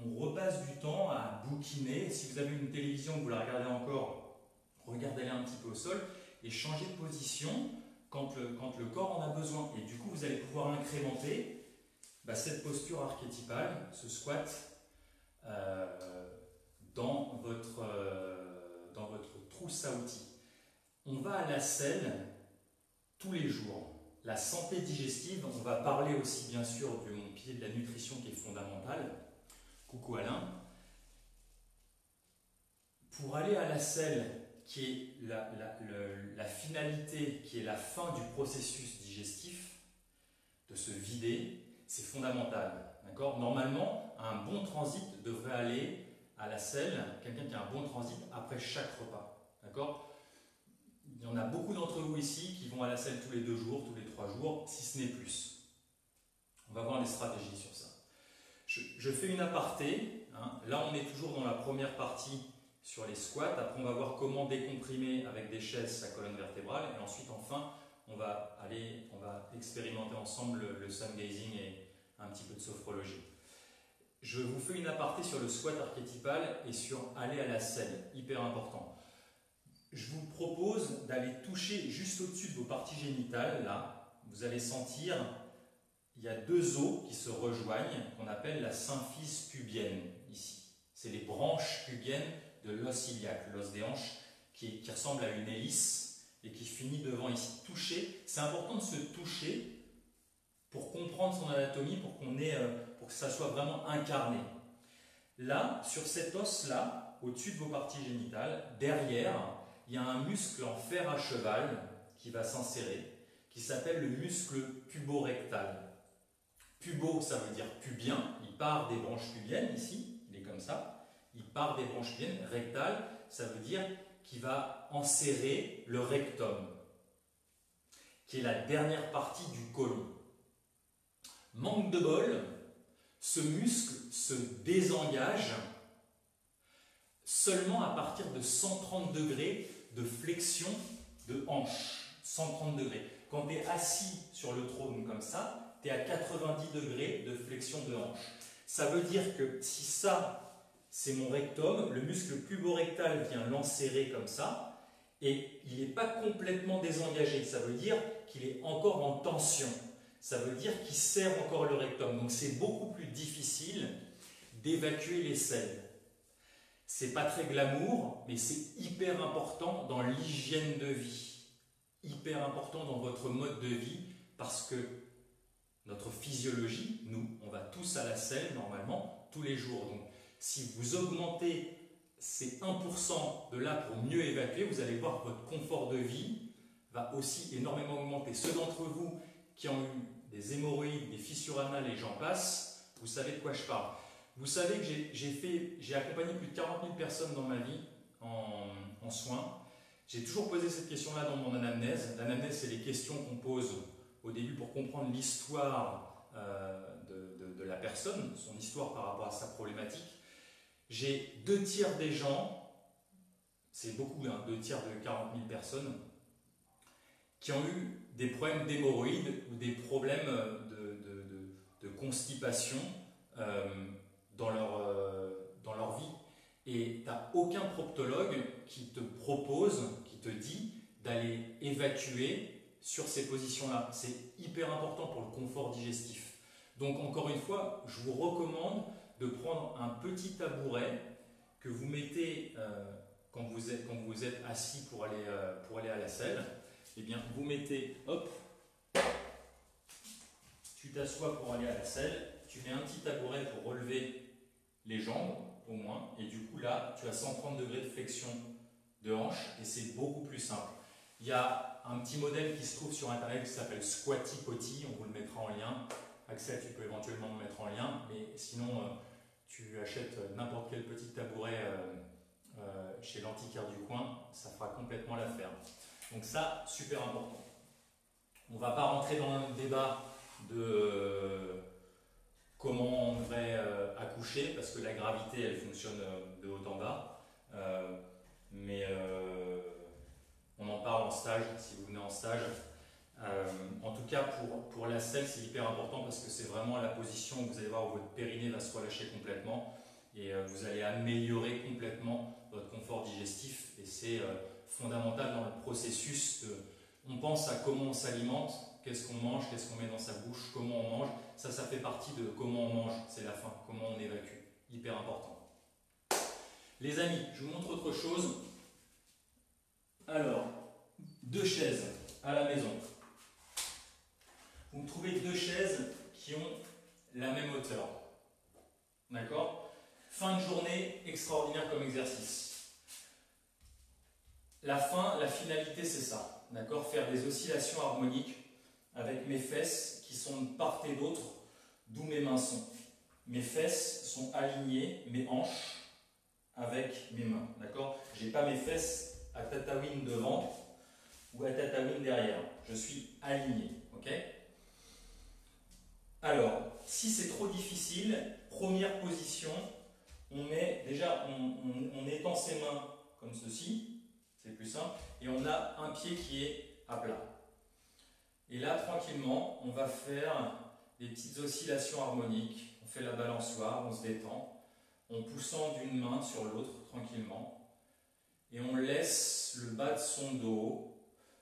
On repasse du temps à bouquiner. Si vous avez une télévision, vous la regardez encore, regardez-la un petit peu au sol et changez de position quand le corps en a besoin. Et du coup, vous allez pouvoir incrémenter cette posture archétypale, ce squat, dans votre trousse à outils. On va à la selle tous les jours. La santé digestive, on va parler aussi bien sûr de mon pied de la nutrition qui est fondamentale. Coucou Alain. Pour aller à la selle, qui est la finalité, qui est la fin du processus digestif, de se vider, c'est fondamental. D'accord ? Normalement, un bon transit devrait aller à la selle, quelqu'un qui a un bon transit après chaque repas. D'accord ? il y en a beaucoup d'entre vous ici qui vont à la salle tous les 2 jours, tous les 3 jours, si ce n'est plus. On va voir les stratégies sur ça. Je fais une aparté. Hein. Là, on est toujours dans la première partie sur les squats. Après, on va voir comment décomprimer avec des chaises sa colonne vertébrale. Et ensuite, enfin, on va expérimenter ensemble le sun gazing et un petit peu de sophrologie. Je vous fais une aparté sur le squat archétypal et sur aller à la selle, hyper important. Je vous propose d'aller toucher juste au-dessus de vos parties génitales, là. Vous allez sentir, il y a 2 os qui se rejoignent, qu'on appelle la symphyse pubienne, ici. C'est les branches pubiennes de l'os iliaque, l'os des hanches, qui ressemble à une hélice et qui finit devant ici. Toucher, c'est important de se toucher pour comprendre son anatomie, pour que ça soit vraiment incarné. Là, sur cet os-là, au-dessus de vos parties génitales, derrière, il y a un muscle en fer à cheval qui va s'insérer, qui s'appelle le muscle puborectal. Pubo, ça veut dire pubien, il part des branches pubiennes, ici, il est comme ça, il part des branches pubiennes. Rectal, ça veut dire qu'il va enserrer le rectum, qui est la dernière partie du côlon. Manque de bol, ce muscle se désengage seulement à partir de 130 degrés de flexion de hanche. 130 degrés. Quand tu es assis sur le trône comme ça, tu es à 90 degrés de flexion de hanche. Ça veut dire que si ça, c'est mon rectum, le muscle puborectal vient l'enserrer comme ça, et il n'est pas complètement désengagé. Ça veut dire qu'il est encore en tension. Ça veut dire qu'il serre encore le rectum. Donc c'est beaucoup plus difficile d'évacuer les selles. C'est pas très glamour, mais c'est hyper important dans l'hygiène de vie. Hyper important dans votre mode de vie, parce que notre physiologie, nous, on va tous à la selle normalement tous les jours. Donc si vous augmentez ces 1% de là pour mieux évacuer, vous allez voir que votre confort de vie va aussi énormément augmenter. Ceux d'entre vous qui ont eu des hémorroïdes, des fissures anales et j'en passe, vous savez de quoi je parle. Vous savez que j'ai accompagné plus de 40 000 personnes dans ma vie en soins. J'ai toujours posé cette question-là dans mon anamnèse. L'anamnèse, c'est les questions qu'on pose au début pour comprendre l'histoire de la personne, son histoire par rapport à sa problématique. J'ai 2/3 des gens, c'est beaucoup, hein, 2/3 de 40 000 personnes, qui ont eu des problèmes d'hémorroïdes ou des problèmes de constipation dans leur vie. Et tu n'as aucun proctologue qui te propose, qui te dit d'aller évacuer sur ces positions-là. C'est hyper important pour le confort digestif. Donc encore une fois, je vous recommande de prendre un petit tabouret que vous mettez quand vous êtes assis pour aller à la selle. Eh bien, vous mettez, hop, tu t'assois pour aller à la selle, tu mets un petit tabouret pour relever les jambes, au moins, et du coup là, tu as 130 degrés de flexion de hanche, et c'est beaucoup plus simple. Il y a un petit modèle qui se trouve sur internet qui s'appelle Squatty Potty, on vous le mettra en lien. Axel, tu peux éventuellement me mettre en lien, mais sinon, tu achètes n'importe quel petit tabouret chez l'antiquaire du coin, ça fera complètement l'affaire. Donc ça, super important. On ne va pas rentrer dans un débat de comment on devrait accoucher, parce que la gravité, elle fonctionne de haut en bas. Mais on en parle en stage, si vous venez en stage. En tout cas, pour la selle, c'est hyper important parce que c'est vraiment la position où vous allez voir où votre périnée va se relâcher complètement et vous allez améliorer complètement votre confort digestif. Et c'est fondamental dans le processus on pense à comment on s'alimente, qu'est-ce qu'on mange, qu'est-ce qu'on met dans sa bouche, comment on mange. Ça fait partie de comment on mange, c'est la fin, comment on évacue. Hyper important. Les amis, je vous montre autre chose. Alors, 2 chaises à la maison. Vous me trouvez 2 chaises qui ont la même hauteur. D'accord? Fin de journée, extraordinaire comme exercice. La finalité, c'est ça. D'accord? Faire des oscillations harmoniques avec mes fesses qui sont de part et d'autre d'où mes mains sont. Mes fesses sont alignées, mes hanches avec mes mains. D'accord? Je n'ai pas mes fesses à tatouine devant. ou à Tatawin derrière. Je suis aligné. Ok? Alors, si c'est trop difficile, première position, on étend ses mains comme ceci, c'est plus simple, et on a un pied qui est à plat. Et là, tranquillement, on va faire des petites oscillations harmoniques. On fait la balançoire, on se détend, en poussant d'une main sur l'autre tranquillement. Et on laisse le bas de son dos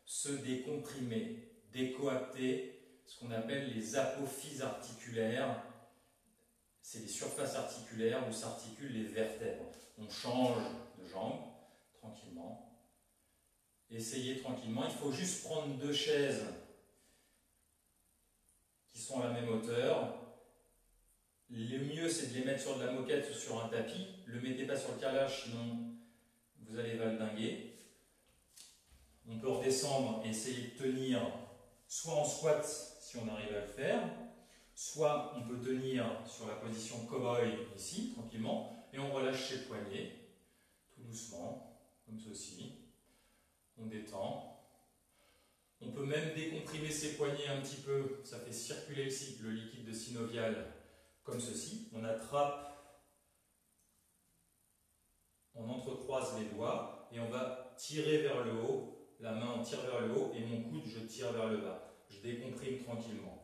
se décomprimer, décoacter, ce qu'on appelle les apophyses articulaires. C'est les surfaces articulaires où s'articulent les vertèbres. On change de jambe tranquillement. Essayez tranquillement. Il faut juste prendre 2 chaises qui sont à la même hauteur. Le mieux, c'est de les mettre sur de la moquette ou sur un tapis. Ne le mettez pas sur le carrelage, sinon vous allez valdinguer. On peut redescendre et essayer de tenir soit en squat si on arrive à le faire, soit on peut tenir sur la position cow-boy ici, tranquillement, et on relâche ses poignets, tout doucement, comme ceci. On détend. On peut même décomprimer ses poignets un petit peu, ça fait circuler le liquide de synovial, comme ceci. On attrape, on entrecroise les doigts, et on va tirer vers le haut. La main, on tire vers le haut, et mon coude, je tire vers le bas. Je décomprime tranquillement.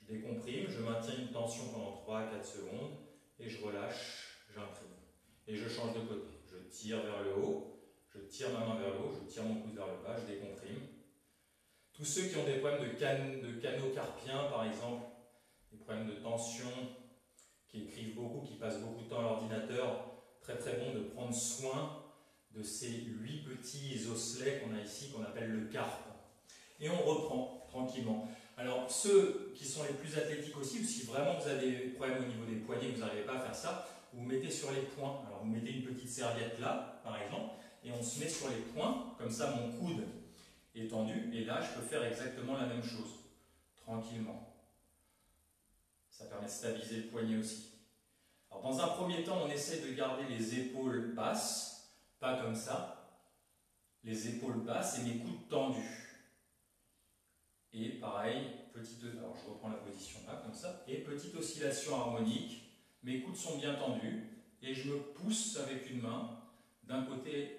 Je décomprime, je maintiens une tension pendant 3 à 4 secondes et je relâche, j'imprime. Et je change de côté. Je tire vers le haut, je tire ma main vers le haut, je tire mon coude vers le bas, je décomprime. Tous ceux qui ont des problèmes de canaux carpiens, par exemple, des problèmes de tension, qui écrivent beaucoup, qui passent beaucoup de temps à l'ordinateur, très très bon de prendre soin de ces 8 petits osselets qu'on a ici, qu'on appelle le carpe. Et on reprend tranquillement. Alors, ceux qui sont les plus athlétiques aussi, ou si vraiment vous avez des problèmes au niveau des poignets, vous n'arrivez pas à faire ça, vous vous mettez sur les poings. Alors, vous mettez une petite serviette là, par exemple, et on se met sur les poings, comme ça mon coude est tendu, et là, je peux faire exactement la même chose, tranquillement. Ça permet de stabiliser le poignet aussi. Alors, dans un premier temps, on essaie de garder les épaules basses, pas comme ça, les épaules basses et mes coudes tendus. Et pareil, alors je reprends la position là, comme ça, et petite oscillation harmonique, mes coudes sont bien tendus, et je me pousse avec une main d'un côté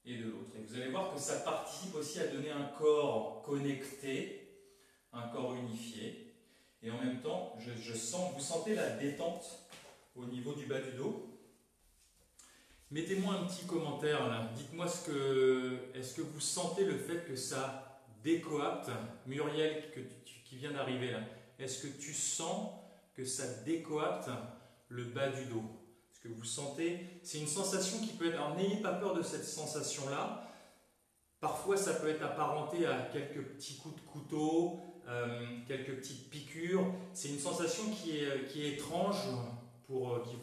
et de l'autre. Et vous allez voir que ça participe aussi à donner un corps connecté, un corps unifié, et en même temps, vous sentez la détente au niveau du bas du dos. Mettez-moi un petit commentaire là, dites-moi est-ce que vous sentez le fait que ça décoapte, Muriel qui vient d'arriver là, est-ce que tu sens que ça décoapte le bas du dos? Est-ce que vous sentez? C'est une sensation qui peut être, alors n'ayez pas peur de cette sensation là, parfois ça peut être apparenté à quelques petits coups de couteau, quelques petites piqûres, c'est une sensation qui est étrange,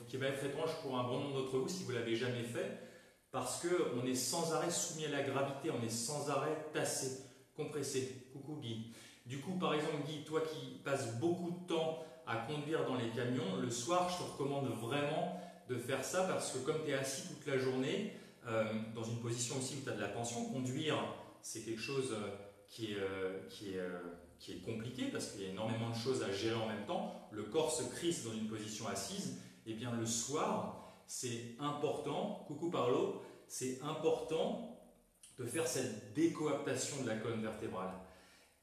qui va être étrange pour un bon nombre d'entre vous si vous ne l'avez jamais fait, parce qu'on est sans arrêt soumis à la gravité, on est sans arrêt tassé, compressé. Coucou Guy. Du coup, par exemple, Guy, toi qui passes beaucoup de temps à conduire dans les camions, le soir, je te recommande vraiment de faire ça parce que comme tu es assis toute la journée, dans une position aussi où tu as de la tension, conduire, c'est quelque chose qui est compliqué parce qu'il y a énormément de choses à gérer en même temps. Le corps se crispe dans une position assise. Et bien le soir, c'est important, coucou Parlo, c'est important de faire cette décoaptation de la colonne vertébrale.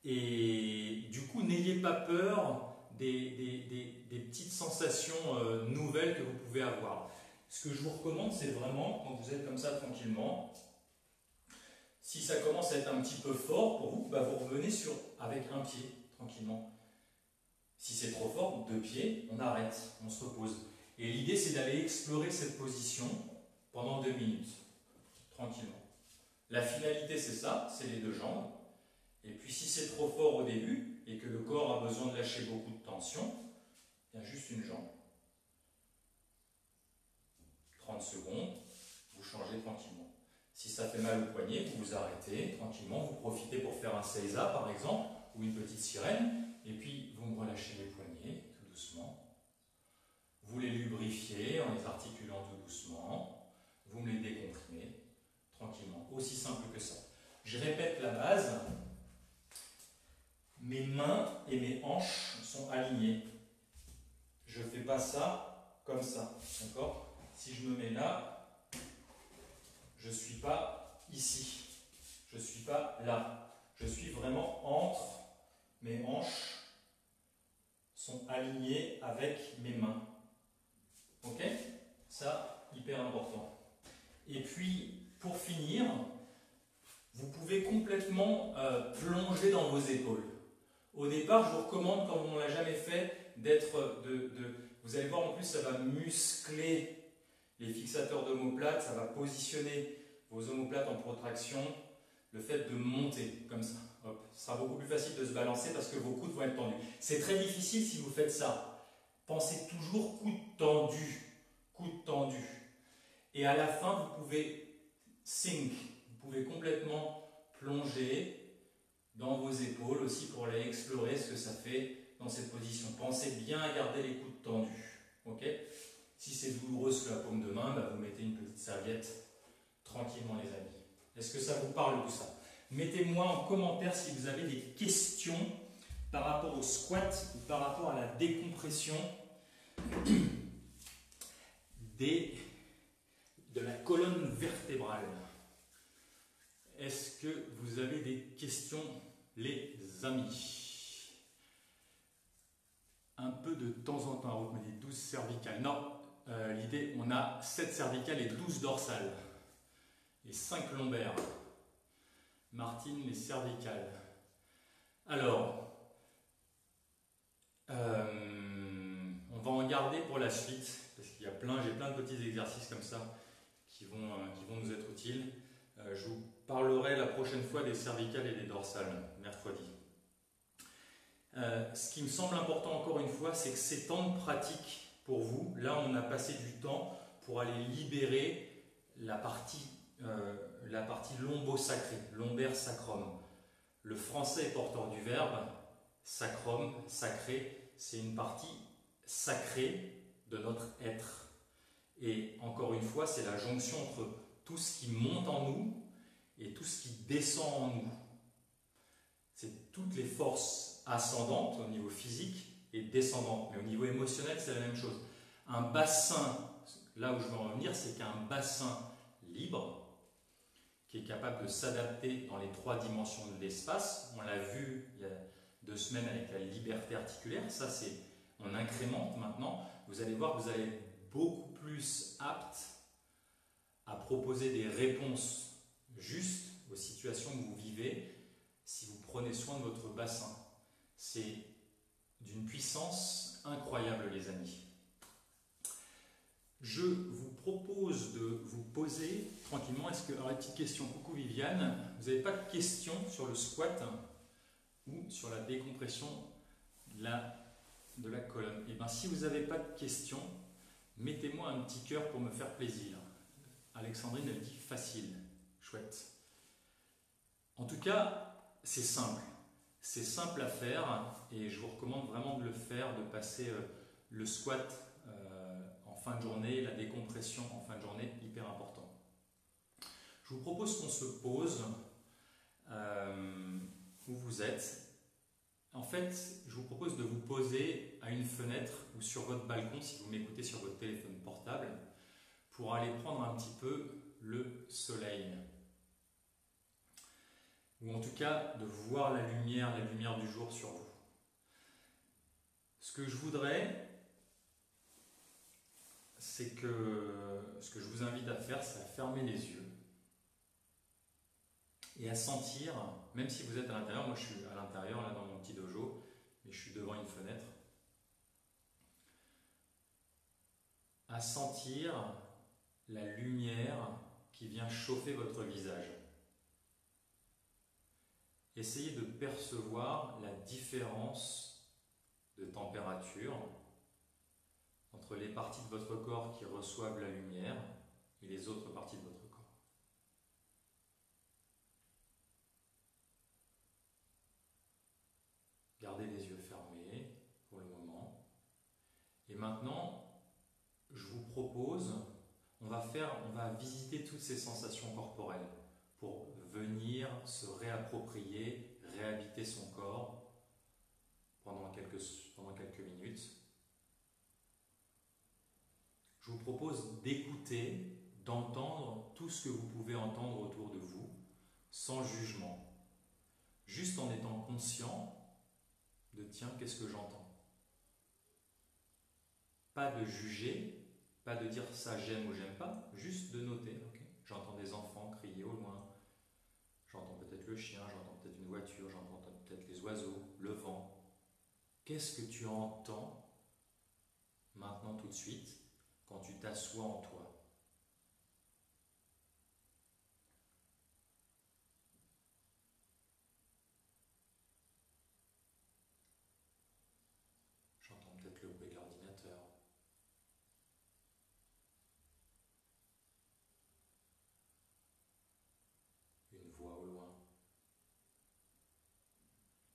Et du coup, n'ayez pas peur des petites sensations nouvelles que vous pouvez avoir. Ce que je vous recommande, c'est vraiment, quand vous êtes comme ça tranquillement, si ça commence à être un petit peu fort pour vous, bah vous revenez avec un pied, tranquillement. Si c'est trop fort, 2 pieds, on arrête, on se repose. Et l'idée, c'est d'aller explorer cette position pendant 2 minutes, tranquillement. La finalité, c'est ça, c'est les 2 jambes. Et puis si c'est trop fort au début et que le corps a besoin de lâcher beaucoup de tension, il y a juste une jambe. 30 secondes, vous changez tranquillement. Si ça fait mal au poignet, vous vous arrêtez tranquillement, vous profitez pour faire un seiza par exemple, ou une petite sirène, et puis vous me relâchez les poignets tout doucement. Vous les lubrifiez en les articulant tout doucement, vous me les décomprimez tranquillement, aussi simple que ça. Je répète la base. Mes mains et mes hanches sont alignées. Je ne fais pas ça comme ça, d'accord? Si je me mets là, je ne suis pas ici. Je ne suis pas là. Je suis vraiment entre mes hanches sont alignées avec mes mains. Ok? Ça, hyper important. Et puis, pour finir, vous pouvez complètement plonger dans vos épaules. Au départ, je vous recommande, quand on ne l'a jamais fait, vous allez voir en plus, ça va muscler les fixateurs d'omoplates, ça va positionner vos omoplates en protraction. Le fait de monter comme ça, hop, ce sera beaucoup plus facile de se balancer parce que vos coudes vont être tendus. C'est très difficile si vous faites ça. Pensez toujours coudes tendus, coudes tendus. Et à la fin, vous pouvez sink, vous pouvez complètement plonger dans vos épaules aussi pour aller explorer ce que ça fait dans cette position. Pensez bien à garder les coudes tendus. Okay? Si c'est douloureux sous la paume de main, vous mettez une petite serviette tranquillement, les amis. Est-ce que ça vous parle tout ça? Mettez-moi en commentaire si vous avez des questions par rapport au squat ou par rapport à la décompression de la colonne vertébrale. Est-ce que vous avez des questions, les amis? Un peu de temps en temps, on me dit 12 cervicales. Non, l'idée, on a 7 cervicales et 12 dorsales. Et 5 lombaires. Martine, les cervicales. Alors, on va en garder pour la suite, parce qu'il y a j'ai plein de petits exercices comme ça qui vont nous être utiles. Je vous parlerai la prochaine fois des cervicales et des dorsales, mercredi. Ce qui me semble important encore une fois, c'est que ces temps de pratique pour vous, là on a passé du temps pour aller libérer la partie lombo-sacrée, lombaire sacrum. Le français est porteur du verbe sacrum, sacré, c'est une partie sacrée de notre être. Et encore une fois, c'est la jonction entre tout ce qui monte en nous et tout ce qui descend en nous. C'est toutes les forces ascendantes au niveau physique et descendantes, mais au niveau émotionnel, c'est la même chose. Un bassin, là où je veux en revenir, c'est qu'un bassin libre, qui est capable de s'adapter dans les 3 dimensions de l'espace. On l'a vu il y a 2 semaines avec la liberté articulaire. Ça, c'est on incrémente maintenant. Vous allez voir que vous allez être beaucoup plus apte à proposer des réponses justes aux situations que vous vivez si vous prenez soin de votre bassin. C'est d'une puissance incroyable, les amis. Je vous propose de vous poser tranquillement. Alors, une petite question. Coucou Viviane, vous n'avez pas de questions sur le squat ou sur la décompression de la colonne? Et bien, si vous n'avez pas de questions, mettez-moi un petit cœur pour me faire plaisir. Alexandrine, elle dit facile. Chouette. En tout cas, c'est simple. C'est simple à faire et je vous recommande vraiment de le faire, de passer le squat en fin de journée, la décompression en fin de journée, hyper important. Je vous propose qu'on se pose où vous êtes. En fait, je vous propose de vous poser à une fenêtre ou sur votre balcon, si vous m'écoutez sur votre téléphone portable, pour aller prendre un petit peu le soleil. Ou en tout cas, de voir la lumière du jour sur vous. Ce que je voudrais, c'est que ce que je vous invite à faire, c'est à fermer les yeux et à sentir, même si vous êtes à l'intérieur, moi je suis à l'intérieur là dans mon petit dojo, mais je suis devant une fenêtre, à sentir la lumière qui vient chauffer votre visage. Essayez de percevoir la différence de température entre les parties de votre corps qui reçoivent la lumière et les autres parties de votre corps. Gardez les yeux fermés pour le moment. Et maintenant, je vous propose, on va visiter toutes ces sensations corporelles pour venir se réapproprier, réhabiter son corps pendant quelques minutes. Je vous propose d'écouter, d'entendre tout ce que vous pouvez entendre autour de vous, sans jugement, juste en étant conscient de tiens, qu'est-ce que j'entends? Pas de juger, pas de dire ça j'aime ou j'aime pas, juste de noter. Okay. J'entends des enfants crier au loin, j'entends peut-être le chien, j'entends peut-être une voiture, j'entends peut-être les oiseaux, le vent. Qu'est-ce que tu entends maintenant tout de suite quand tu t'assois en toi? J'entends peut-être le bruit de l'ordinateur. Une voix au loin.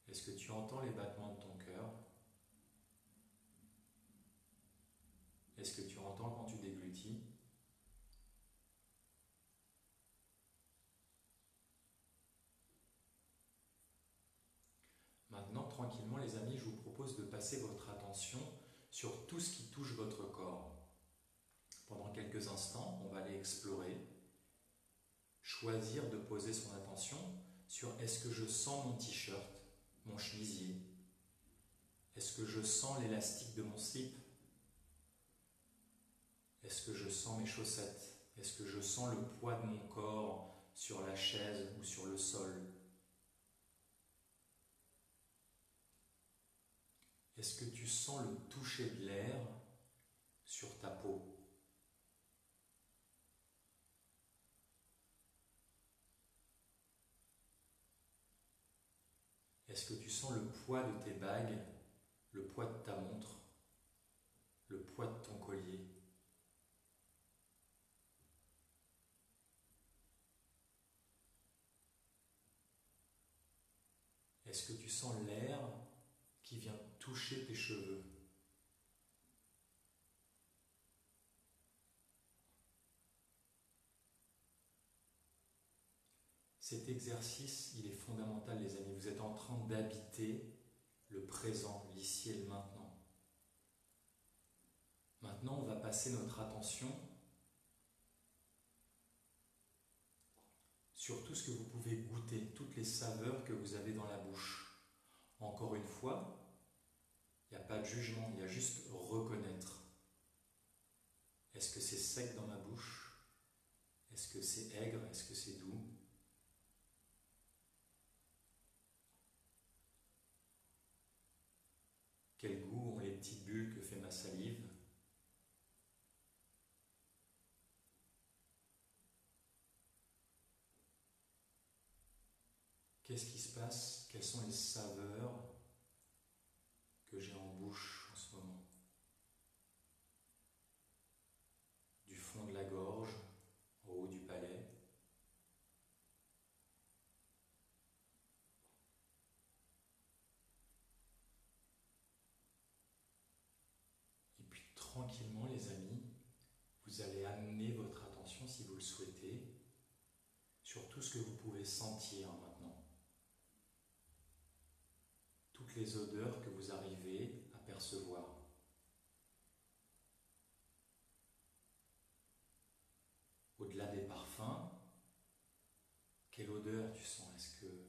Est-ce que tu entends les battements de ton cœur? Est-ce que tu entends quand tu déglutis? Maintenant, tranquillement, les amis, je vous propose de passer votre attention sur tout ce qui touche votre corps. Pendant quelques instants, on va aller explorer, choisir de poser son attention sur est-ce que je sens mon t-shirt, mon chemisier? Est-ce que je sens l'élastique de mon slip? Est-ce que je sens mes chaussettes? Est-ce que je sens le poids de mon corps sur la chaise ou sur le sol? Est-ce que tu sens le toucher de l'air sur ta peau? Est-ce que tu sens le poids de tes bagues, le poids de ta montre, le poids de ton collier? Est-ce que tu sens l'air qui vient toucher tes cheveux? Cet exercice, il est fondamental, les amis. Vous êtes en train d'habiter le présent, l'ici et le maintenant. Maintenant, on va passer notre attention sur tout ce que vous pouvez goûter, toutes les saveurs que vous avez dans la bouche. Encore une fois, il n'y a pas de jugement, il y a juste reconnaître. Est-ce que c'est sec dans ma bouche? Est-ce que c'est aigre? Est-ce que c'est doux? Quel goût ont les petites bulles que fait ma salive? Qu'est-ce qui se passe? Quelles sont les saveurs que j'ai en bouche en ce moment? Du fond de la gorge, au haut du palais. Et puis tranquillement, les amis, vous allez amener votre attention, si vous le souhaitez, sur tout ce que vous pouvez sentir maintenant. Toutes les odeurs que vous arrivez à percevoir. Au-delà des parfums, quelle odeur tu sens? Est-ce que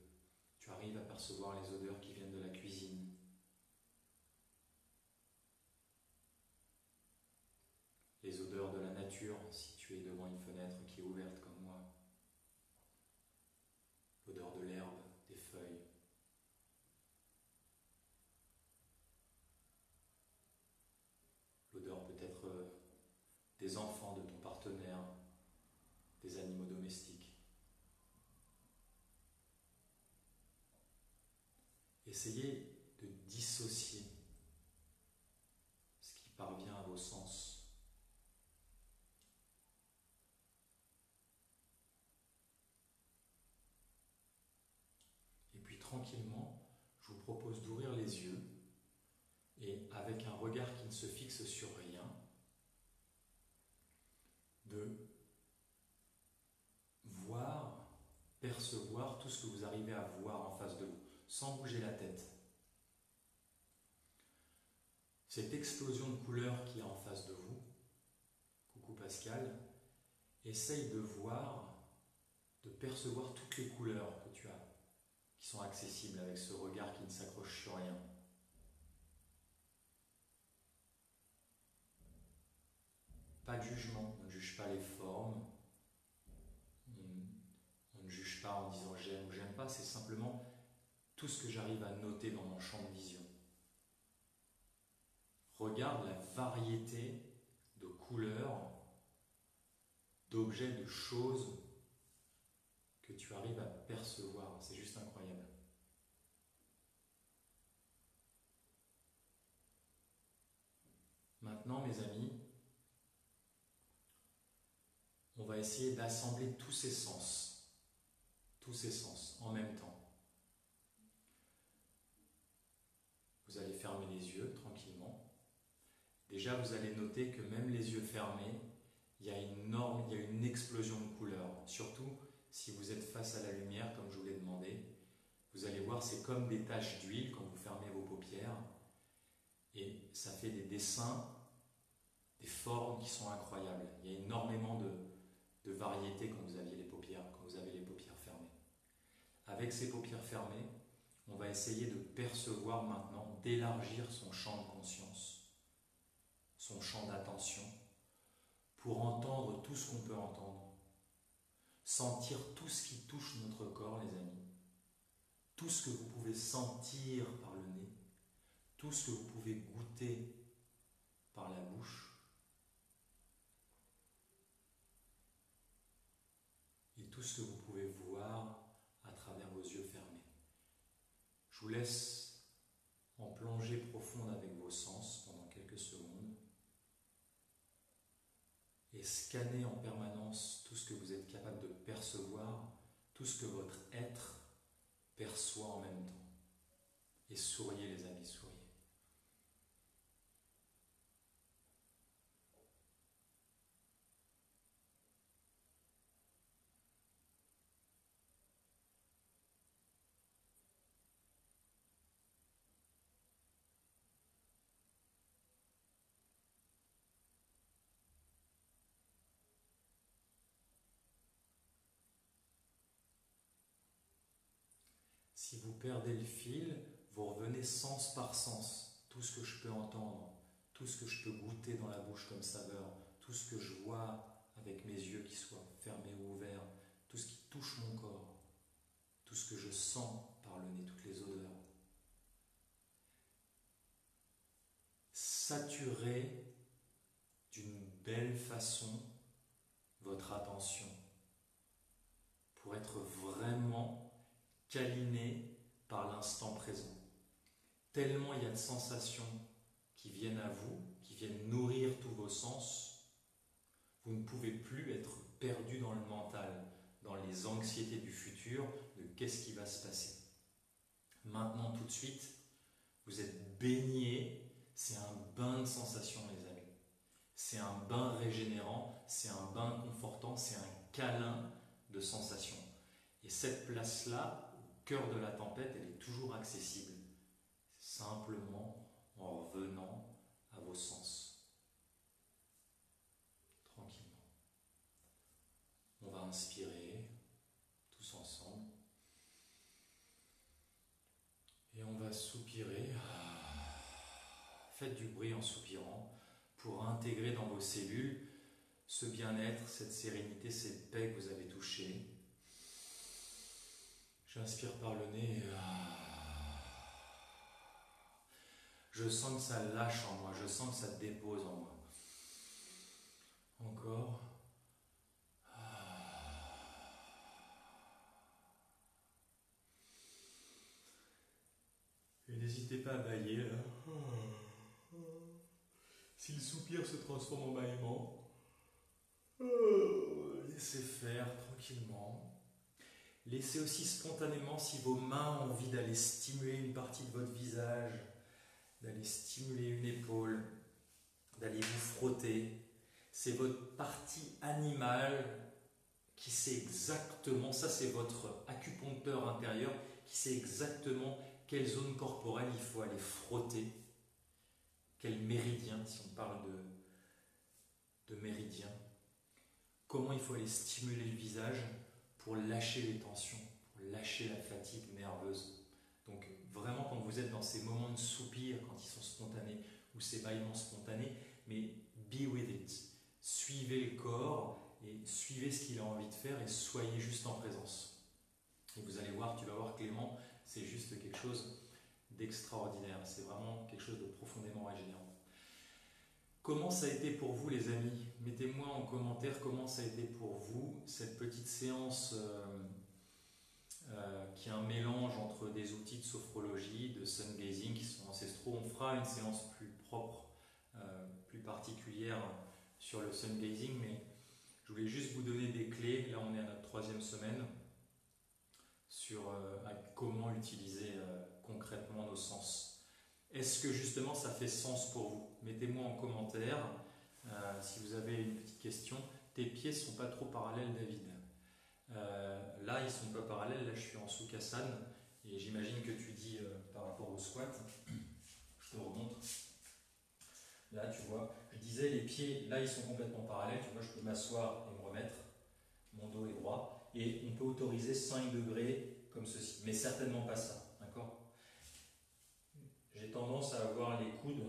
tu arrives à percevoir les odeurs qui viennent de la cuisine? Les odeurs de la nature, si tu es devant une fenêtre qui est ouverte comme moi. L'odeur de l'herbe, des feuilles. L'odeur peut-être des enfants de ton partenaire, des animaux domestiques. Essayez de dissocier ce qui parvient à vos sens. Et puis tranquillement, je vous propose d'ouvrir les yeux et avec un regard qui ne se fixe sur rien, de voir, percevoir sans bouger la tête. Cette explosion de couleurs qui est en face de vous, coucou Pascal, essaye de voir, de percevoir toutes les couleurs que tu as, qui sont accessibles avec ce regard qui ne s'accroche sur rien. Pas de jugement, on ne juge pas les formes, on ne juge pas en disant j'aime ou j'aime pas, c'est simplement tout ce que j'arrive à noter dans mon champ de vision. Regarde la variété de couleurs, d'objets, de choses que tu arrives à percevoir, c'est juste incroyable. Maintenant, mes amis, on va essayer d'assembler tous ces sens en même temps. Vous allez fermer les yeux tranquillement. Déjà, vous allez noter que même les yeux fermés, il y a une explosion de couleurs. Surtout si vous êtes face à la lumière, comme je vous l'ai demandé. Vous allez voir, c'est comme des taches d'huile quand vous fermez vos paupières. Et ça fait des dessins, des formes qui sont incroyables. Il y a énormément de variété quand vous avez les paupières fermées. Avec ces paupières fermées, on va essayer de percevoir maintenant, d'élargir son champ de conscience, son champ d'attention, pour entendre tout ce qu'on peut entendre, sentir tout ce qui touche notre corps, les amis, tout ce que vous pouvez sentir par le nez, tout ce que vous pouvez goûter par la bouche, et tout ce que vous pouvez voir à travers vos yeux fermés. Je vous laisse en plongée profonde avec vos sens pendant quelques secondes et scanner en permanence tout ce que vous êtes capable de percevoir, tout ce que votre être perçoit en même temps. Et souriez les amis, souriez. Si vous perdez le fil, vous revenez sens par sens. Tout ce que je peux entendre, tout ce que je peux goûter dans la bouche comme saveur, tout ce que je vois avec mes yeux qui soient fermés ou ouverts, tout ce qui touche mon corps, tout ce que je sens par le nez, toutes les odeurs. Saturez d'une belle façon votre attention pour être vraiment câliné par l'instant présent. Tellement il y a de sensations qui viennent à vous, qui viennent nourrir tous vos sens, vous ne pouvez plus être perdu dans le mental, dans les anxiétés du futur, de qu'est-ce qui va se passer. Maintenant, tout de suite, vous êtes baigné, c'est un bain de sensations, les amis. C'est un bain régénérant, c'est un bain confortant, c'est un câlin de sensations. Et cette place-là, au cœur de la tempête, elle est toujours accessible, simplement en revenant à vos sens. Tranquillement. On va inspirer, tous ensemble. Et on va soupirer. Faites du bruit en soupirant pour intégrer dans vos cellules ce bien-être, cette sérénité, cette paix que vous avez touchée. J'inspire par le nez. Je sens que ça lâche en moi, je sens que ça dépose en moi. Encore. Et n'hésitez pas à bâiller là. Si le soupir se transforme en bâillement, laissez faire tranquillement. Laissez aussi spontanément, si vos mains ont envie d'aller stimuler une partie de votre visage, d'aller stimuler une épaule, d'aller vous frotter. C'est votre partie animale qui sait exactement, ça c'est votre acupuncteur intérieur, qui sait exactement quelle zone corporelle il faut aller frotter, quel méridien, si on parle de méridien, comment il faut aller stimuler le visage pour lâcher les tensions, pour lâcher la fatigue nerveuse. Donc vraiment quand vous êtes dans ces moments de soupir, quand ils sont spontanés, ou ces bâillements spontanés, mais be with it. Suivez le corps et suivez ce qu'il a envie de faire et soyez juste en présence. Et vous allez voir, tu vas voir Clément, c'est juste quelque chose d'extraordinaire. C'est vraiment quelque chose de profondément régénérant. Comment ça a été pour vous les amis? Mettez-moi en commentaire comment ça a été pour vous, cette petite séance qui est un mélange entre des outils de sophrologie, de sun gazing qui sont ancestraux. On fera une séance plus propre, plus particulière sur le sun gazing, mais je voulais juste vous donner des clés. Là on est à notre 3e semaine sur comment utiliser concrètement nos sens. Est-ce que justement ça fait sens pour vous? Mettez-moi en commentaire si vous avez une petite question. Tes pieds ne sont pas trop parallèles, David. Là, ils ne sont pas parallèles. Là, je suis en Sukhasana. Et j'imagine que tu dis par rapport au squat. Je te remontre. Là, tu vois, je disais les pieds, là, ils sont complètement parallèles. Tu vois, je peux m'asseoir et me remettre. Mon dos est droit. Et on peut autoriser 5 degrés comme ceci. Mais certainement pas ça. D'accord? J'ai tendance à avoir les coudes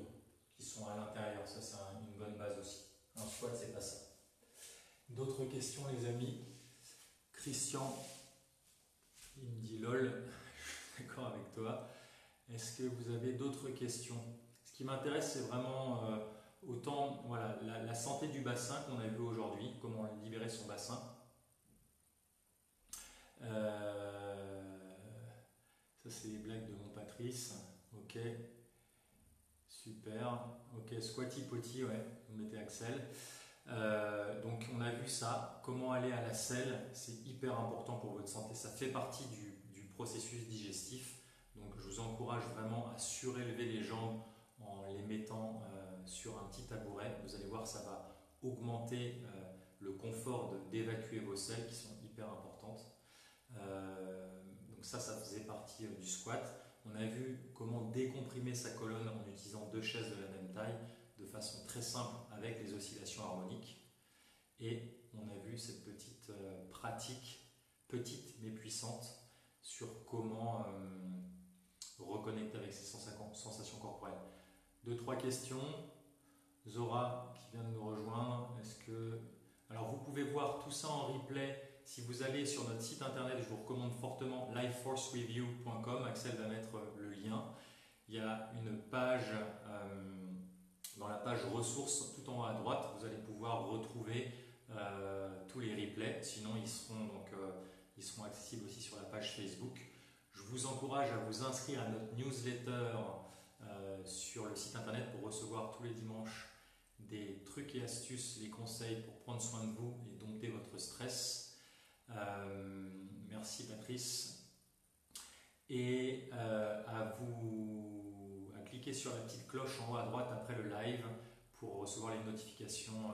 qui sont à l'intérieur. Ça, c'est une bonne base aussi. Un squat, c'est pas ça. D'autres questions, les amis? Christian, il me dit lol, je suis d'accord avec toi. Est-ce que vous avez d'autres questions? Ce qui m'intéresse, c'est vraiment autant voilà, la santé du bassin qu'on a vu aujourd'hui, comment libérer son bassin. Ça, c'est les blagues de mon Patrice. Ok, super. Ok, squatty potty, ouais, vous mettez Axel. Donc on a vu ça, comment aller à la selle, c'est hyper important pour votre santé, ça fait partie du processus digestif. Donc je vous encourage vraiment à surélever les jambes en les mettant sur un petit tabouret. Vous allez voir, ça va augmenter le confort d'évacuer vos selles qui sont hyper importantes. Donc ça faisait partie du squat. On a vu comment décomprimer sa colonne en utilisant 2 chaises de la même taille de façon très simple avec les oscillations harmoniques. Et on a vu cette petite pratique, petite mais puissante, sur comment reconnecter avec ses sensations corporelles. 2-3 questions. Zora qui vient de nous rejoindre. Alors vous pouvez voir tout ça en replay. Si vous allez sur notre site internet, je vous recommande fortement lifeforcereview.com. Axel va mettre le lien. Il y a une page, dans la page ressources, tout en haut à droite, vous allez pouvoir retrouver tous les replays. Sinon, ils seront accessibles aussi sur la page Facebook. Je vous encourage à vous inscrire à notre newsletter sur le site internet pour recevoir tous les dimanches des trucs et astuces, les conseils pour prendre soin de vous et dompter votre stress. Merci Patrice. Et à cliquer sur la petite cloche en haut à droite après le live pour recevoir les notifications.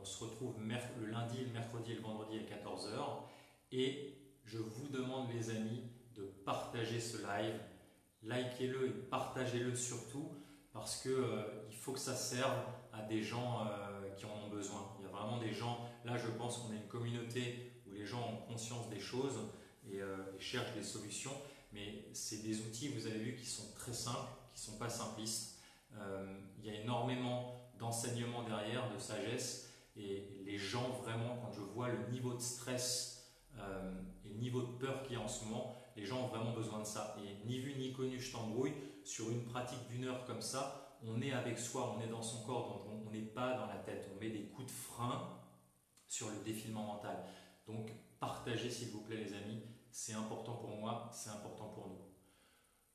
On se retrouve le lundi, le mercredi et le vendredi à 14 h. Et je vous demande les amis de partager ce live. Likez-le et partagez-le surtout parce qu'il faut que ça serve à des gens qui en ont besoin. Il y a vraiment des gens, là je pense qu'on est une communauté où les gens ont conscience des choses et cherchent des solutions. Mais c'est des outils, vous avez vu, qui sont très simples, qui ne sont pas simplistes. Il y a énormément d'enseignements derrière, de sagesse. Et les gens, vraiment, quand je vois le niveau de stress et le niveau de peur qu'il y a en ce moment, les gens ont vraiment besoin de ça. Et ni vu ni connu, je t'embrouille, sur une pratique d'1 heure comme ça, on est avec soi, on est dans son corps, donc on n'est pas dans la tête. On met des coups de frein sur le défilement mental. Donc partagez s'il vous plaît les amis, c'est important pour moi, c'est important pour nous.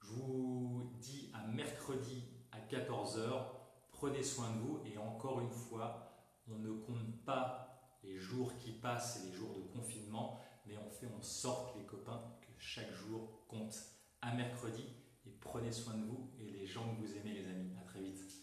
Je vous dis à mercredi à 14 h, prenez soin de vous et encore une fois, on ne compte pas les jours qui passent et les jours de confinement, mais on fait en sorte les copains que chaque jour compte. À mercredi et prenez soin de vous et les gens que vous aimez les amis. À très vite.